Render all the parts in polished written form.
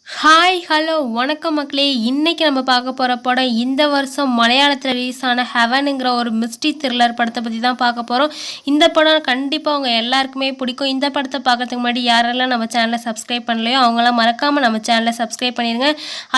Hi hello வணக்கம் மக்களே. இன்னைக்கு நம்ம பார்க்க போகிற படம் இந்த வருஷம் மலையாளத்தில் ரிலீஸ் ஆன ஹெவனுங்கிற ஒரு மிஸ்ட்ரி த்ரில்லர் படத்தை பற்றி தான் பார்க்க போகிறோம். இந்த படம் கண்டிப்பாக அவங்க எல்லாருக்குமே பிடிக்கும். இந்த படத்தை பார்க்கறதுக்கு முன்னாடி யாரெல்லாம் நம்ம சேனலை சப்ஸ்கிரைப் பண்ணலையோ அவங்களாம் மறக்காமல் நம்ம சேனலை சப்ஸ்கிரைப் பண்ணிடுங்க.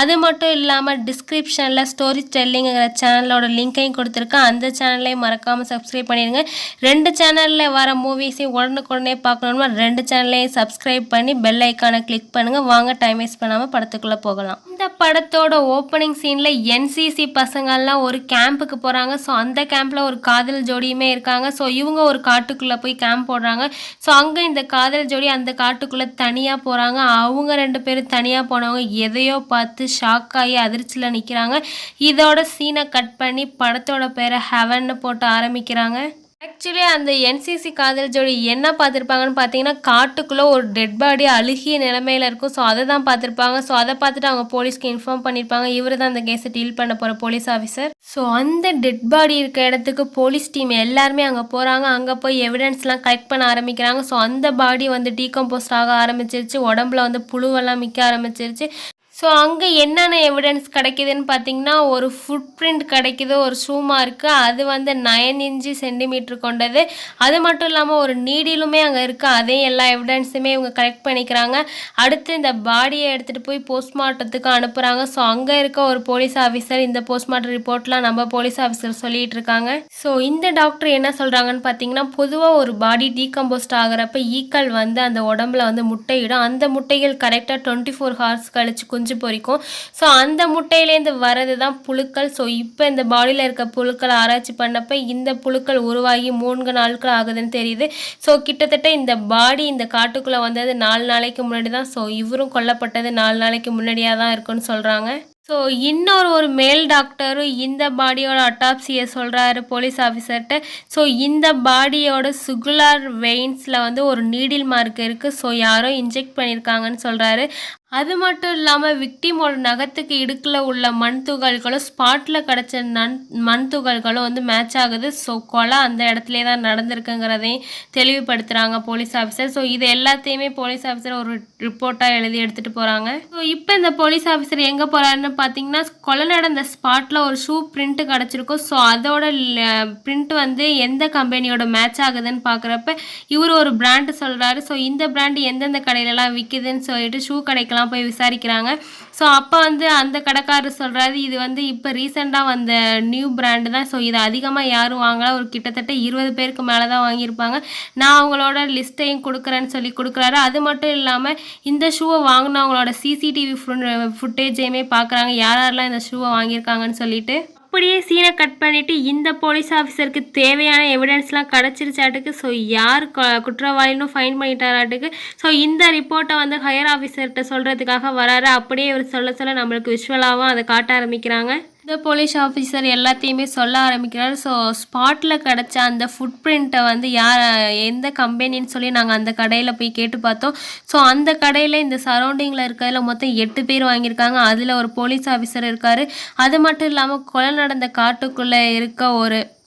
அது மட்டும் இல்லாமல் டிஸ்கிரிப்ஷனில் ஸ்டோரி டெல்லிங்கிற சேனலோட லிங்க்கையும் கொடுத்துருக்கேன். அந்த சேனலையும் மறக்காமல் சப்ஸ்கிரைப் பண்ணிடுங்க. 2 சேனலில் வர மூவிஸையும் உடனுக்குடனே பார்க்கணுன்னா 2 சேனலையும் சப்ஸ்கிரைப் பண்ணி பெல் ஐக்கானை கிளிக் பண்ணுங்கள். வாங்க டைம் வேஸ்ட் பண்ணாமல் படத்துக்குள்ள போகலாம். இந்த படத்தோட ஓப்பனிங் சீன்ல என்சிசி பசங்கள்லாம் ஒரு கேம்புக்கு போறாங்க. ஸோ அந்த கேம்ப்ல ஒரு காதல் ஜோடியுமே இருக்காங்க. ஸோ இவங்க ஒரு காட்டுக்குள்ள போய் கேம்ப் போடுறாங்க. ஸோ அங்க இந்த காதல் ஜோடி அந்த காட்டுக்குள்ள தனியா போறாங்க. அவங்க 2 பேரும் தனியா போனவங்க எதையோ பார்த்து ஷாக் ஆகி அதிர்ச்சியில் நிற்கிறாங்க. இதோட சீனை கட் பண்ணி படத்தோட பேரை ஹெவன்னு போட்டு ஆரம்பிக்கிறாங்க. ஆக்சுவலி அந்த என்சிசி காதல் ஜோடி என்ன பார்த்துருப்பாங்கன்னு பார்த்தீங்கன்னா, காட்டுக்குள்ளே ஒரு டெட் பாடி அழுகிய நிலைமையில் இருக்கும். ஸோ அதை தான் பார்த்துருப்பாங்க. ஸோ அதை பார்த்துட்டு அவங்க போலீஸ்க்கு இன்ஃபார்ம் பண்ணியிருப்பாங்க. இவர் தான் அந்த கேஸை டீல் பண்ண போகிற போலீஸ் ஆஃபீஸர். ஸோ அந்த டெட் பாடி இருக்க இடத்துக்கு போலீஸ் டீம் எல்லாருமே அங்கே போகிறாங்க. அங்கே போய் எவிடன்ஸ்லாம் கலெக்ட் பண்ண ஆரம்பிக்கிறாங்க. ஸோ அந்த பாடி வந்து டீகம்போஸ்ட் ஆக ஆரம்பிச்சிருச்சு. உடம்புல வந்து புழுவெல்லாம் மிக்க ஆரம்பிச்சிருச்சு. ஸோ அங்கே என்னென்ன எவிடன்ஸ் கிடைக்குதுன்னு பார்த்தீங்கன்னா, ஒரு ஃபுட் பிரிண்ட் கிடைக்குது, ஒரு ஷூ மார்க்கு. அது வந்து 9 இன்ச்சு சென்டிமீட்டர் கொண்டது. அது மட்டும் இல்லாமல் ஒரு நீடிலுமே அங்கே இருக்குது. அதே எல்லா எவிடன்ஸுமே இவங்க கலெக்ட் பண்ணிக்கிறாங்க. அடுத்து இந்த பாடியை எடுத்துகிட்டு போய் போஸ்ட்மார்ட்டத்துக்கு அனுப்புகிறாங்க. ஸோ அங்கே இருக்க ஒரு போலீஸ் ஆஃபீஸர் இந்த போஸ்ட்மார்ட்டம் ரிப்போர்ட்லாம் நம்ம போலீஸ் ஆஃபீஸர் சொல்லிகிட்டு இருக்காங்க. ஸோ இந்த டாக்டர் என்ன சொல்கிறாங்கன்னு பார்த்தீங்கன்னா, பொதுவாக ஒரு பாடி டீகம்போஸ்ட் ஆகிறப்ப ஈக்கள் வந்து அந்த உடம்புல வந்து முட்டையிடும். அந்த முட்டைகள் கரெக்டாக 24 ஹார்ஸ் கழிச்சு குஞ்சு பொரிக்கும். ஸோ அந்த முட்டையிலேருந்து வரது தான் புழுக்கள். ஸோ இப்போ இந்த பாடியில் இருக்க புழுக்கள் ஆராய்ச்சி பண்ணப்போ இந்த புழுக்கள் உருவாகி 3 நாட்கள் ஆகுதுன்னு தெரியுது. ஸோ கிட்டத்தட்ட இந்த பாடி இந்த காட்டுக்குள்ளே வந்தது 4 நாளைக்கு முன்னாடி தான். ஸோ இவரும் கொல்லப்பட்டது 4 நாளைக்கு முன்னாடியாக தான் இருக்குன்னு சொல்கிறாங்க. ஸோ இன்னொரு மேல் டாக்டரும் இந்த பாடியோட அட்டாப்சியை சொல்கிறாரு போலீஸ் ஆஃபீஸர்கிட்ட. ஸோ இந்த பாடியோட சுகுலார் வெயின்ஸில் வந்து ஒரு நீடில் மார்க் இருக்குது. ஸோ யாரோ இன்ஜெக்ட் பண்ணியிருக்காங்கன்னு சொல்கிறாரு. அது மட்டும் இல்லாமல் விக்டிமோட நகத்துக்கு இடுக்கில் உள்ள மண் துகள்களும் ஸ்பாட்டில் கிடச்ச மண் துகள்களும் வந்து மேட்ச் ஆகுது. ஸோ கொலை அந்த இடத்துல தான் நடந்திருக்குங்கிறதையும் தெளிவுபடுத்துகிறாங்க போலீஸ் ஆஃபீஸர். ஸோ இது எல்லாத்தையுமே போலீஸ் ஆஃபீஸர் ஒரு ரிப்போர்ட்டாக எழுதி எடுத்துகிட்டு போகிறாங்க. ஸோ இப்போ இந்த போலீஸ் ஆஃபீஸர் எங்கே போகிறாருன்னு பார்த்தீங்கன்னா, கொலை நடந்த ஸ்பாட்டில் ஒரு ஷூ பிரிண்ட்டு கிடச்சிருக்கும். ஸோ அதோட பிரிண்ட் வந்து எந்த கம்பெனியோட மேட்ச் ஆகுதுன்னு பார்க்குறப்ப இவர் ஒரு பிராண்டு சொல்கிறாரு. ஸோ இந்த பிராண்டு எந்தெந்த கடையிலலாம் விற்கிதுன்னு சொல்லிட்டு ஷூ கடைக்கெல்லாம் போய் விசாரிக்கிறாங்க. ஸோ அப்போ வந்து அந்த கடைக்காரர் சொல்கிறாரு, இது வந்து இப்போ ரீசெண்டாக வந்த நியூ பிராண்டு தான். ஸோ இதை அதிகமாக யாரும் வாங்கலாம், ஒரு கிட்டத்தட்ட 20 பேருக்கு மேலே தான் வாங்கியிருப்பாங்க. நான் அவங்களோட லிஸ்ட்டையும் கொடுக்குறேன்னு சொல்லி கொடுக்குறாரு. அது மட்டும் இல்லாமல் இந்த ஷூவை வாங்கினவங்களோட சிசிடிவி ஃபுட்டேஜையுமே பார்க்குறாங்க, யாரெல்லாம் இந்த ஷூவை வாங்கியிருக்காங்கன்னு சொல்லிட்டு. அப்படியே சீனை கட் பண்ணிவிட்டு இந்த போலீஸ் ஆஃபீஸருக்கு தேவையான எவிடன்ஸ்லாம் கிடச்சிருச்சாட்டுக்கு. ஸோ யார் குற்றவாளினும் ஃபைன் பண்ணிட்டாராட்டுக்கு. ஸோ இந்த ரிப்போர்ட்டை வந்து ஹையர் ஆஃபீஸர்கிட்ட சொல்கிறதுக்காக வராரு. அப்படியே இவர் சொல்ல நம்மளுக்கு விஷுவலாகவும் அதை காட்ட ஆரம்பிக்கிறாங்க. இந்த போலீஸ் ஆஃபீஸர் எல்லாத்தையுமே சொல்ல ஆரம்பிக்கிறார். ஸோ ஸ்பாட்டில் கிடச்ச அந்த ஃபுட் பிரிண்ட்டை வந்து எந்த கம்பெனின்னு சொல்லி நாங்கள் அந்த கடையில் போய் கேட்டு பார்த்தோம். ஸோ அந்த கடையில் இந்த சரௌண்டிங்கில் இருக்கிறதுல மொத்தம் 8 பேர் வாங்கியிருக்காங்க. அதில் ஒரு போலீஸ் ஆஃபீஸர் இருக்கார். அது மட்டும் இல்லாமல் கொலை நடந்த காட்டுக்குள்ளே இருக்க ஒரு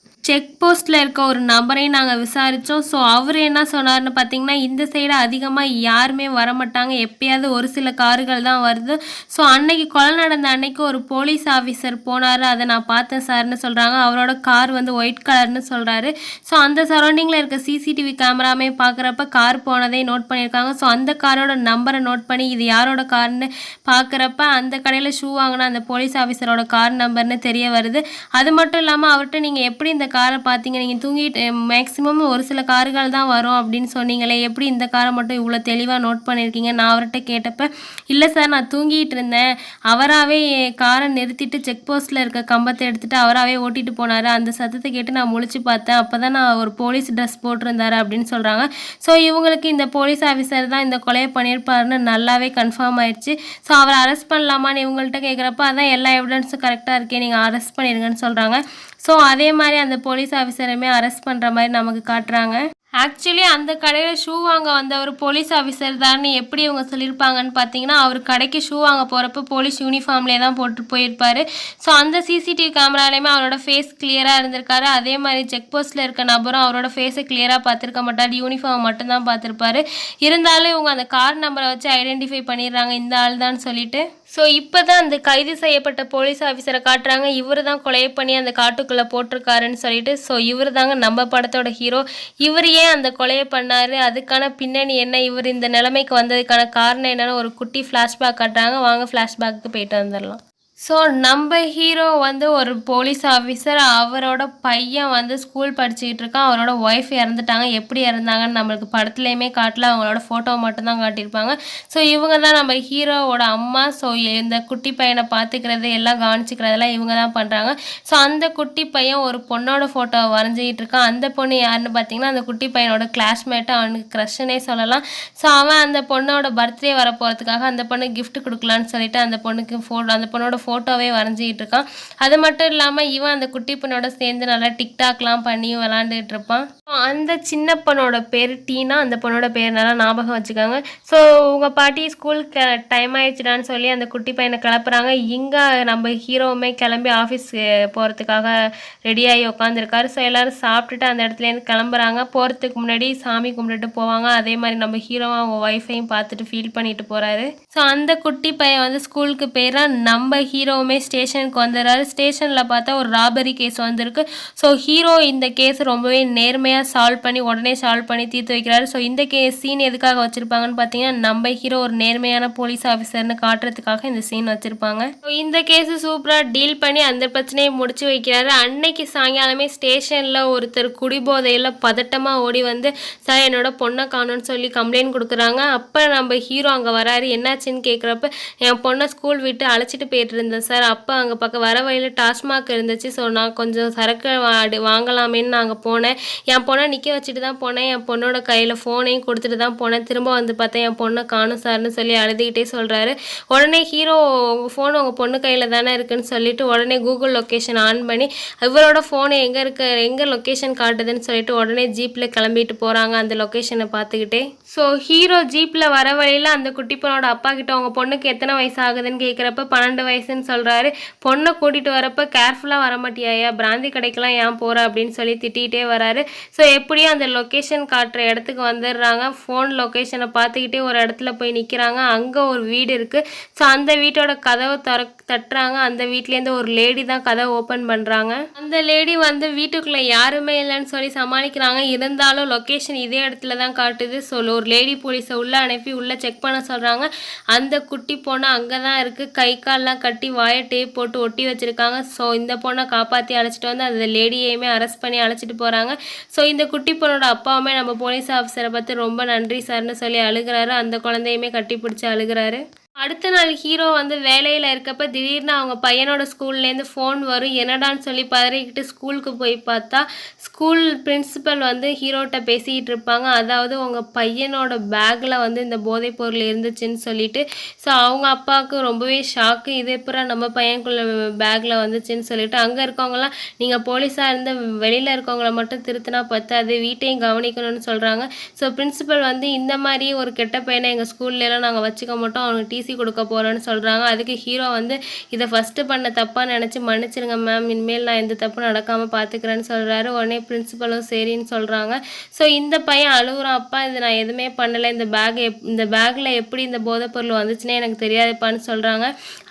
செக் போஸ்ட்டில் இருக்க ஒரு நபரையும் நாங்கள் விசாரித்தோம். ஸோ அவர் என்ன சொன்னார்னு பார்த்தீங்கன்னா, இந்த சைடு அதிகமாக யாருமே வரமாட்டாங்க, எப்பயாவது ஒரு சில கார்கள் தான் வருது. ஸோ அன்னைக்கு கொலை நடந்த அன்னைக்கு ஒரு போலீஸ் ஆஃபீஸர் போனார், அதை நான் பார்த்தேன் சார்னு சொல்கிறாங்க. அவரோட கார் வந்து ஒயிட் கலர்னு சொல்கிறாரு. ஸோ அந்த சரௌண்டிங்கில் இருக்க சிசிடிவி கேமராமே பார்க்குறப்ப கார் போனதை நோட் பண்ணியிருக்காங்க. ஸோ அந்த காரோட நம்பரை நோட் பண்ணி இது யாரோட கார்னு பார்க்குறப்ப அந்த கடையில் ஷூ வாங்கின அந்த போலீஸ் ஆஃபீஸரோட கார் நம்பர்னு தெரிய வருது. அது மட்டும் இல்லாமல் அவர்கிட்ட நீங்கள் எப்படி இந்த காரை பார்த்தீங்க, நீங்கள் தூங்கிட்டு மேக்ஸிமம் ஒரு சில கார்கள் தான் வரும் அப்படின்னு சொன்னீங்களே, எப்படி இந்த காரை மட்டும் இவ்வளோ தெளிவாக நோட் பண்ணியிருக்கீங்க? நான் அவர்கிட்ட கேட்டப்ப, இல்லை சார் நான் தூங்கிட்டு இருந்தேன், அவராகவே காரை நிறுத்திட்டு செக் போஸ்ட்டில் இருக்க கம்பத்தை எடுத்துகிட்டு அவராகவே ஓட்டிகிட்டு போனார். அந்த சத்தத்தை கேட்டு நான் முழிச்சு பார்த்தேன், அப்போ தான் நான் ஒரு போலீஸ் ட்ரெஸ் போட்டிருந்தாரு அப்படின்னு சொல்கிறாங்க. ஸோ இவங்களுக்கு இந்த போலீஸ் ஆஃபீஸர் தான் இந்த கொலையை பண்ணியிருப்பாருன்னு நல்லாவே கன்ஃபார்ம் ஆயிடுச்சு. ஸோ அவரை அரெஸ்ட் பண்ணலாமான்னு இவங்கள்ட்ட கேட்குறப்ப அதான் எல்லா எவிடன்ஸும் கரெக்டாக இருக்கே, நீங்கள் அரெஸ்ட் பண்ணிடுங்கன்னு சொல்கிறாங்க. ஸோ அதே மாதிரி அந்த போலீஸ் ஆஃபீஸரையுமே அரெஸ்ட் பண்ணுற மாதிரி நமக்கு காட்டுறாங்க. ஆக்சுவலி அந்த கடையில் ஷூ வாங்க வந்த ஒரு போலீஸ் ஆஃபீஸர் தான்னு எப்படி இவங்க சொல்லியிருப்பாங்கன்னு பார்த்தீங்கன்னா, அவர் கடைக்கு ஷூ வாங்க போகிறப்ப போலீஸ் யூனிஃபார்ம்லேயே தான் போட்டு போயிருப்பார். ஸோ அந்த சிசிடிவி கேமராலையுமே அவரோட ஃபேஸ் கிளியராக இருந்திருக்காரு. அதே மாதிரி செக் போஸ்ட்டில் இருக்க நபரும் அவரோட ஃபேஸை கிளியராக பார்த்துருக்க மாட்டார். யூனிஃபார்ம் மட்டும்தான் பார்த்துருப்பாரு. இருந்தாலும் இவங்க அந்த கார் நம்பரை வச்சு ஐடென்டிஃபை பண்ணிடுறாங்க இந்த ஆள் தான் சொல்லிட்டு. ஸோ இப்போ தான் அந்த கைது செய்யப்பட்ட போலீஸ் ஆஃபீஸரை காட்டுறாங்க. இவர் தான் கொலை பண்ணி அந்த காட்டுக்குள்ளே போட்டிருக்காருன்னு சொல்லிட்டு. ஸோ இவர் தாங்க நம்ம படத்தோட ஹீரோ. இவர் ஏன் அந்த கொலையை பண்ணார், அதுக்கான பின்னணி என்ன, இவர் இந்த நிலைமைக்கு வந்ததுக்கான காரணம் என்னென்னு ஒரு குட்டி ஃப்ளாஷ்பேக் காட்டுறாங்க. வாங்க ஃப்ளாஷ்பேக்கு போயிட்டு வந்துடலாம். ஸோ நம்ம ஹீரோ வந்து ஒரு போலீஸ் ஆஃபீஸர். அவரோட பையன் வந்து ஸ்கூல் படிச்சுக்கிட்டு இருக்கான். அவரோட ஒய்ஃப் இறந்துட்டாங்க. எப்படி இறந்தாங்கன்னு நம்மளுக்கு படத்துலையுமே காட்டல, அவங்களோட ஃபோட்டோ மட்டும்தான் காட்டியிருப்பாங்க. ஸோ இவங்க தான் நம்ம ஹீரோவோட அம்மா. ஸோ இந்த குட்டி பையனை பார்த்துக்கிறது எல்லாம் கவனிச்சிக்கிறதெல்லாம் இவங்க தான் பண்ணுறாங்க. ஸோ அந்த குட்டி பையன் ஒரு பொண்ணோட ஃபோட்டோவை வரைஞ்சிக்கிட்டு இருக்கான். அந்த பொண்ணு யாருன்னு பார்த்தீங்கன்னா அந்த குட்டி பையனோட கிளாஸ்மேட்டு, அவனுக்கு க்ரஷ்னே சொல்லலாம். ஸோ அவன் அந்த பொண்ணோட பர்த்டே வர போகிறதுக்காக அந்த பொண்ணு கிஃப்ட் கொடுக்கலான்னு சொல்லிட்டு அந்த பொண்ணுக்கு அந்த பொண்ணோட ஃபோட்டோவே வரைஞ்சிக்கிட்டு இருக்கான். அது மட்டும் இல்லாமல் இவன் அந்த குட்டி பொண்ணோட சேர்ந்து நல்லா டிக்டாக்லாம் பண்ணி விளாண்டுட்டு இருப்பான். அந்த சின்ன பொண்ணோட பேர் டீனா. அந்த பொண்ணோட பேர் நல்லா ஞாபகம் வச்சுக்காங்க. ஸோ உங்கள் பாட்டி ஸ்கூலுக்கு டைம் ஆயிடுச்சுடான்னு சொல்லி அந்த குட்டி பையனை கிளப்புறாங்க. இங்கே நம்ம ஹீரோவுமே கிளம்பி ஆஃபீஸ் போகிறதுக்காக ரெடியாகி உட்காந்துருக்காரு. ஸோ எல்லோரும் சாப்பிட்டுட்டு அந்த இடத்துலேருந்து கிளம்புறாங்க. போகிறதுக்கு முன்னாடி சாமி கும்பிட்டுட்டு போவாங்க. அதே மாதிரி நம்ம ஹீரோவும் அவங்க ஒய்ஃபையும் பார்த்துட்டு ஃபீல் பண்ணிட்டு போகிறாரு. ஸோ அந்த குட்டி பையன் வந்து ஸ்கூலுக்கு போயிடறான். நம்ம ஹீரோவுமே ஸ்டேஷனுக்கு வந்துடுறாரு. ஸ்டேஷனில் பார்த்தா ஒரு ராபரி கேஸ் வந்திருக்கு. ஸோ ஹீரோ இந்த கேஸ் ரொம்பவே நேர்மையாக உடனே சால்வ் பண்ணி தீர்த்து வைக்கிறாரு. ஸோ இந்த சீன் எதுக்காக வச்சுருப்பாங்கன்னு பார்த்தீங்கன்னா நம்ம ஹீரோ ஒரு நேர்மையான போலீஸ் ஆஃபீஸர்னு காட்டுறதுக்காக இந்த சீன் வச்சுருப்பாங்க. ஸோ இந்த கேஸு சூப்பராக டீல் பண்ணி அந்த பிரச்சனையை முடிச்சு வைக்கிறாரு. அன்னைக்கு சாயங்காலமே ஸ்டேஷனில் ஒருத்தர் குடிபோதையில் பதட்டமாக ஓடி வந்து சார் என்னோட பொண்ணை காணும்னு சொல்லி கம்ப்ளைண்ட் கொடுக்குறாங்க. அப்போ நம்ம ஹீரோ அங்கே வராரு. என்னாச்சுன்னு கேட்குறப்ப என் பொண்ணை ஸ்கூல் விட்டு அழைச்சிட்டு போயிட்டு இருந்தேன் சார். அப்போ அங்கே பக்கம் வர வழியில் டாஸ்மாக் இருந்துச்சு. ஸோ நான் கொஞ்சம் சரக்கு வாங்கலாமேன்னு நான் அங்கே போனேன். என் பொண்ணை நிற்க வச்சுட்டு தான் போனேன். என் பொண்ணோட கையில் ஃபோனையும் கொடுத்துட்டு தான் போனேன். திரும்ப வந்து பார்த்தேன் என் பொண்ணை காணும் சார்னு சொல்லி அழுதுகிட்டே சொல்கிறாரு. உடனே ஹீரோ உங்கள் ஃபோன் உங்கள் பொண்ணு கையில் தானே இருக்குன்னு சொல்லிட்டு உடனே கூகுள் லொக்கேஷன் ஆன் பண்ணி இவரோட ஃபோனை எங்கே லொக்கேஷன் காட்டுதுன்னு சொல்லிட்டு உடனே ஜீப்பில் கிளம்பிட்டு போகிறாங்க அந்த லொக்கேஷனை பார்த்துக்கிட்டே. ஸோ ஹீரோ ஜீப்பில் வர வழியில் அந்த குட்டி பொண்ணோட அப்பா கிட்ட உங்கள் பொண்ணுக்கு எத்தனை வயசு ஆகுதுன்னு கேட்குறப்ப 12 வயசுன்னு சொல்கிறாரு. பொண்ணை கூட்டிகிட்டு வரப்போ கேர்ஃபுல்லாக வரமாட்டியாயா, பிராந்தி கடைக்கெல்லாம் ஏன் போகிற அப்படின்னு சொல்லி திட்டிகிட்டே வராரு. ஸோ எப்படியும் அந்த லொக்கேஷன் காட்டுற இடத்துக்கு வந்துடுறாங்க. ஃபோன் லொக்கேஷனை பார்த்துக்கிட்டே ஒரு இடத்துல போய் நிற்கிறாங்க. அங்கே ஒரு வீடு இருக்குது. ஸோ அந்த வீட்டோட கதவை தட்டுறாங்க. அந்த வீட்லேருந்து ஒரு லேடி தான் கதவை ஓப்பன் பண்ணுறாங்க. அந்த லேடி வந்து வீட்டுக்குள்ளே யாருமே இல்லைன்னு சொல்லி சமாளிக்கிறாங்க. இருந்தாலும் லொக்கேஷன் இதே இடத்துல தான் காட்டுது. ஸோ ஒரு லேடி போலீஸை உள்ளே அனுப்பி உள்ளே செக் பண்ண சொல்கிறாங்க. அந்த குட்டி பொண்ணு அங்கே தான் இருக்குது. கை கால்லாம் கட்டி வாயை டேப் போட்டு ஒட்டி வச்சுருக்காங்க. ஸோ இந்த பொண்ணை காப்பாற்றி அழைச்சிட்டு வந்து அந்த லேடியையுமே அரெஸ்ட் பண்ணி அழைச்சிட்டு போகிறாங்க. ஸோ இந்த குட்டி பொண்ணோட அப்பாவுமே நம்ம போலீஸ் ஆஃபீஸரை பார்த்து ரொம்ப நன்றி சார்னு சொல்லி அழுகிறாரு. அந்த குழந்தையுமே கட்டி பிடிச்சி அழுகிறாரு. அடுத்த நாள் ஹீரோ வந்து வேலையில் இருக்கப்போ திடீர்னு அவங்க பையனோட ஸ்கூல்லேருந்து ஃபோன் வரும். என்னடான்னு சொல்லி பதறிக்கிட்டு ஸ்கூலுக்கு போய் பார்த்தா ஸ்கூல் பிரின்சிபல் வந்து ஹீரோட்ட பேசிக்கிட்டு இருப்பாங்க. அதாவது உங்கள் பையனோட பேக்கில் வந்து இந்த போதைப் பொருள் இருந்துச்சுன்னு சொல்லிட்டு. ஸோ அவங்க அப்பாவுக்கு ரொம்பவே ஷாக்கு. இது எப்பறம் நம்ம பையனுக்குள்ள பேக்கில் வந்துச்சுன்னு சொல்லிட்டு அங்கே இருக்கவங்களாம் நீங்கள் போலீஸாக இருந்து வெளியில் இருக்கவங்கள மட்டும் திருத்தினா பத்தாது, வீட்டையும் கவனிக்கணும்னு சொல்கிறாங்க. ஸோ பிரின்சிபல் வந்து இந்த மாதிரி ஒரு கெட்ட பையனை எங்கள் ஸ்கூல்லலாம் நாங்கள் வச்சுக்க மாட்டோம், அவனுக்கு கொடுக்க போறேன்னு சொல்றாங்க. அதுக்கு ஹீரோ வந்து இதை ஃபர்ஸ்ட் பண்ண தப்பா நினைச்சு மன்னிச்சிருங்க மேம், இனிமேல் நான் எந்த தப்பு நடக்காம பாத்துக்கிறேன்னு சொல்றாரு. உடனே பிரின்சிபலும் சரின்னு சொல்றாங்க. ஸோ இந்த பையன் அழுகுறான். அப்பா இது நான் எதுவுமே பண்ணலை, இந்த பேக்ல எப்படி இந்த போதைப் பொருள் வந்துச்சுன்னே எனக்கு தெரியாதுப்பான்னு சொல்றாங்க.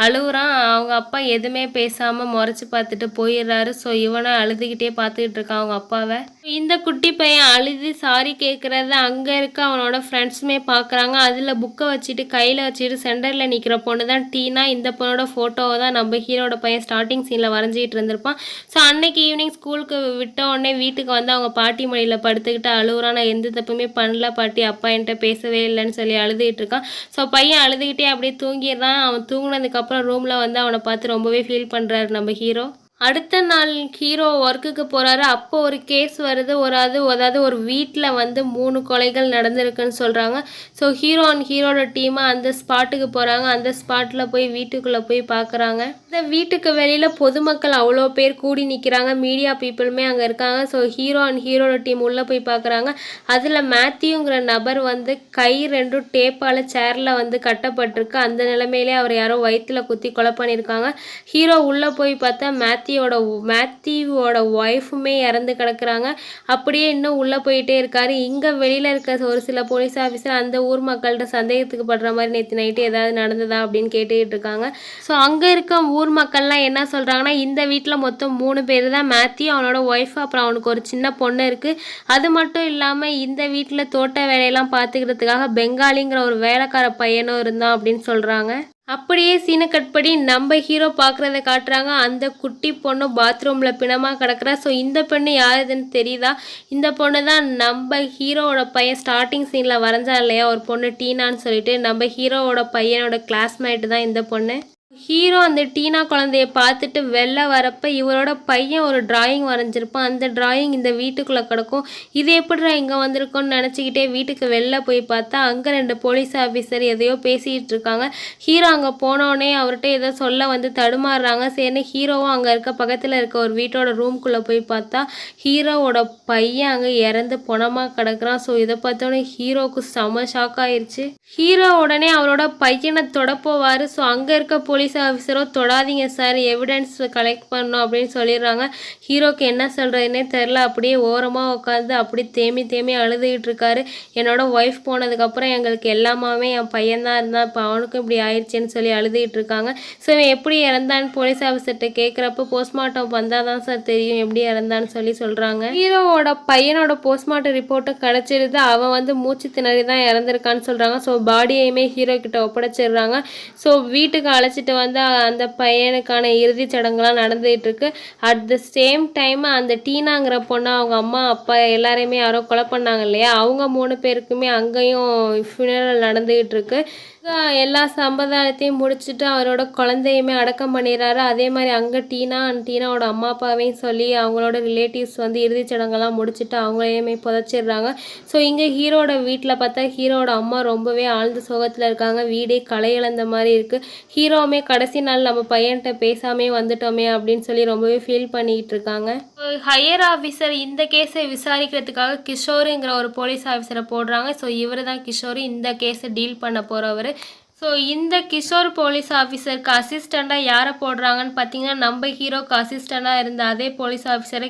அழுகுறான். அவங்க அப்பா எதுவுமே பேசாம முறைச்சு பார்த்துட்டு போயிடுறாரு. ஸோ இவனை அழுதுகிட்டே பார்த்துக்கிட்டு இருக்கான் அவங்க அப்பாவை. இந்த குட்டி பையன் அழுது சாரி கேட்குறத அங்கே இருக்க அவனோட ஃப்ரெண்ட்ஸுமே பார்க்குறாங்க. அதில் புக்கை வச்சுட்டு கையில் வச்சுட்டு சென்டரில் நிற்கிற பொண்ணு தான் டீனா. இந்த பொண்ணோட ஃபோட்டோவை தான் நம்ம ஹீரோட பையன் ஸ்டார்டிங் சீனில் வரைஞ்சிக்கிட்டு இருந்திருப்பான். ஸோ அன்னைக்கு ஈவினிங் ஸ்கூலுக்கு விட்ட உடனே வீட்டுக்கு வந்து அவங்க பாட்டி மடியில் படுத்துக்கிட்டு அழுகுறான். நான் எந்த தப்புமே பண்ணல பாட்டி, அப்பா என்கிட்ட பேசவே இல்லைன்னு சொல்லி அழுதுகிட்டு இருக்கான். ஸோ பையன் அழுதுகிட்டே அப்படியே தூங்கிடுறான். அவன் தூங்கினதுக்கப்புறம் ரூமில் வந்து அவனை பார்த்து ரொம்பவே ஃபீல் பண்ணுறாரு நம்ம ஹீரோ. அடுத்த நாள் ஹீரோ ஒர்க்குக்கு போகிறாரு. அப்போ ஒரு கேஸ் வருது. அதாவது ஒரு வீட்டில் வந்து 3 கொலைகள் நடந்திருக்குன்னு சொல்கிறாங்க. ஸோ ஹீரோ அண்ட் ஹீரோட டீமாக அந்த ஸ்பாட்டுக்கு போகிறாங்க. அந்த ஸ்பாட்டில் போய் வீட்டுக்குள்ளே போய் பார்க்குறாங்க. இந்த வீட்டுக்கு வெளியில் பொதுமக்கள் அவ்வளோ பேர் கூடி நிற்கிறாங்க. மீடியா பீப்புளுமே அங்கே இருக்காங்க. ஸோ ஹீரோ அண்ட் ஹீரோட டீம் உள்ளே போய் பார்க்குறாங்க. அதில் மேத்யூங்கிற நபர் வந்து கை 2 டேப்பால் சேரில் வந்து கட்டப்பட்டிருக்கு. அந்த நிலைமையிலே அவர் யாரோ வயிற்றில் குத்தி கொலை பண்ணியிருக்காங்க. ஹீரோ உள்ளே போய் பார்த்தா மேத்யூவோட ஒய்ஃபுமே இறந்து கிடக்குறாங்க. அப்படியே இன்னும் உள்ளே போயிட்டே இருக்காரு. இங்கே வெளியில் இருக்க ஒரு சில போலீஸ் ஆஃபீஸர் அந்த ஊர் மக்கள்கிட்ட சந்தேகத்துக்கு படுற மாதிரி நேற்று நைட்டு ஏதாவது நடந்ததா அப்படின்னு கேட்டுக்கிட்டு இருக்காங்க. ஸோ அங்கே இருக்க ஊர் மக்கள்லாம் என்ன சொல்கிறாங்கன்னா, இந்த வீட்டில் மொத்தம் 3 பேர் தான். மேத்யூ, அவனோட ஒய்ஃப், அப்புறம் அவனுக்கு ஒரு சின்ன பொண்ணு இருக்குது. அது மட்டும் இல்லாமல் இந்த வீட்டில் தோட்ட வேலையெல்லாம் பார்த்துக்கிறதுக்காக பெங்காலிங்கிற ஒரு வேலைக்கார பையனும் இருந்தான் அப்படின்னு சொல்கிறாங்க. அப்படியே சீனை கட் பண்ணி நம்ம ஹீரோ பார்க்குறத காட்டுறாங்க. அந்த குட்டி பொண்ணு பாத்ரூமில் பிணமாக கிடக்குறா. ஸோ இந்த பொண்ணு யாருதுன்னு தெரியுதா? இந்த பொண்ணு தான் நம்ம ஹீரோவோட பையன் ஸ்டார்டிங் சீனில் வரைஞ்சா இல்லையா ஒரு பொண்ணு டீனான்னு சொல்லிட்டு, நம்ம ஹீரோவோட பையனோட கிளாஸ்மேட்டு தான் இந்த பொண்ணு. ஹீரோ அந்த டீனா குழந்தைய பார்த்துட்டு வெளில வரப்போ இவரோட பையன் ஒரு டிராயிங் வரைஞ்சிருப்பான். அந்த டிராயிங் இந்த வீட்டுக்குள்ளே கிடக்கும். இது எப்படிடா இங்கே வந்திருக்கோன்னு நினச்சிக்கிட்டே வீட்டுக்கு வெளில போய் பார்த்தா அங்கே 2 போலீஸ் ஆஃபீஸர் எதையோ பேசிகிட்டு இருக்காங்க. ஹீரோ அங்கே போனோடனே அவர்கிட்ட ஏதோ சொல்ல வந்து தடுமாறுறாங்க. சரின்னு ஹீரோவும் அங்கே இருக்க பக்கத்தில் இருக்க ஒரு வீட்டோட ரூம்குள்ளே போய் பார்த்தா ஹீரோவோட பையன் அங்கே இறந்து பொணமாக கிடக்குறான். ஸோ இதை பார்த்தோன்னே ஹீரோவுக்கு செம ஷாக் ஆயிடுச்சு. ஹீரோ உடனே அவரோட பையனை தொடப்போவார். ஸோ அங்கே இருக்க போலீஸ் ஆஃபீஸரோ தொடாதீங்க சார், எவிடன்ஸ் கலெக்ட் பண்ணணும் அப்படின்னு சொல்லிடுறாங்க. ஹீரோக்கு என்ன சொல்கிறதுனே தெரில. அப்படியே ஓரமாக உட்காந்து அப்படி தேமி அழுதுகிட்டு இருக்காரு. என்னோட ஒய்ஃப் போனதுக்கப்புறம் எங்களுக்கு எல்லாமே என் பையன்தான் இருந்தான், இப்போ அவனுக்கும் இப்படி ஆயிடுச்சேன்னு சொல்லி அழுதுகிட்டு இருக்காங்க. ஸோ இவன் எப்படி இறந்தான்னு போலீஸ் ஆஃபீஸர்கிட்ட கேட்குறப்ப போஸ்ட்மார்ட்டம் வந்தால் தான் சார் தெரியும் எப்படி இறந்தான்னு சொல்லி சொல்கிறாங்க. ஹீரோவோட பையனோட போஸ்ட்மார்ட்டம் ரிப்போர்ட்டும் கிடச்சிருது. அவன் வந்து மூச்சு திணறி தான் இறந்துருக்கான்னு சொல்கிறாங்க. ஸோ பாடியையுமே ஹீரோ கிட்ட ஒப்படைச்சிடுறாங்க. ஸோ வீட்டுக்கு அழைச்சிட்டு வந்து அந்த பையனுக்கான இறுதி சடங்குலாம் நடந்துகிட்டு இருக்கு. அட் த சேம் டைம் அந்த டீனாங்கிற பொண்ணு அவங்க அம்மா அப்பா எல்லாரையுமே யாரோ கொலை பண்ணாங்க இல்லையா, அவங்க 3 பேருக்குமே அங்கேயும் ஃபியூனரல் நடந்துகிட்டு இருக்கு. எல்லா சம்பிரதாயத்தையும் முடிச்சுட்டு அவரோட குழந்தையுமே அடக்கம் பண்ணிடுறாரு. அதே மாதிரி அங்கே டீனாவோட அம்மா அப்பாவையும் சொல்லி அவங்களோட ரிலேட்டிவ்ஸ் வந்து இறுதிச் சடங்கெல்லாம் முடிச்சுட்டு அவங்களையுமே புதைச்சிடுறாங்க. ஸோ இங்கே ஹீரோட வீட்டில் பார்த்தா ஹீரோட அம்மா ரொம்பவே ஆழ்ந்த சோகத்தில் இருக்காங்க. வீடே களை இழந்த மாதிரி இருக்குது. ஹீரோவுமே கடைசி நாள் நம்ம பையன்கிட்ட பேசாமே வந்துட்டோமே அப்படின்னு சொல்லி ரொம்பவே ஃபீல் பண்ணிக்கிட்டு இருக்காங்க. ஹையர் ஆஃபீஸர் இந்த கேஸை விசாரிக்கிறதுக்காக கிஷோருங்கிற ஒரு போலீஸ் ஆஃபீஸரை போடுறாங்க. ஸோ இவர் தான் கிஷோர், இந்த கேஸை டீல் பண்ண போகிறவர். ஸோ இந்த கிஷோர் போலீஸ் ஆஃபீஸருக்கு அசிஸ்டண்ட்டாக யாரை போடுறாங்கன்னு பார்த்தீங்கன்னா, நம்ம ஹீரோக்கு அசிஸ்டண்ட்டாக இருந்த அதே போலீஸ் ஆஃபீஸரை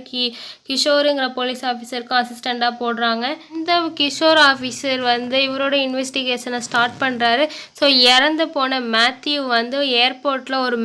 கிஷோருங்கிற போலீஸ் ஆஃபீஸருக்கும் அசிஸ்டண்ட்டாக போடுறாங்க. இந்த கிஷோர் ஆஃபீஸர் வந்து இவரோட இன்வெஸ்டிகேஷனை ஸ்டார்ட் பண்ணுறாரு. ஸோ இறந்து போன மேத்யூ வந்து ஏர்போர்ட்டில் ஒரு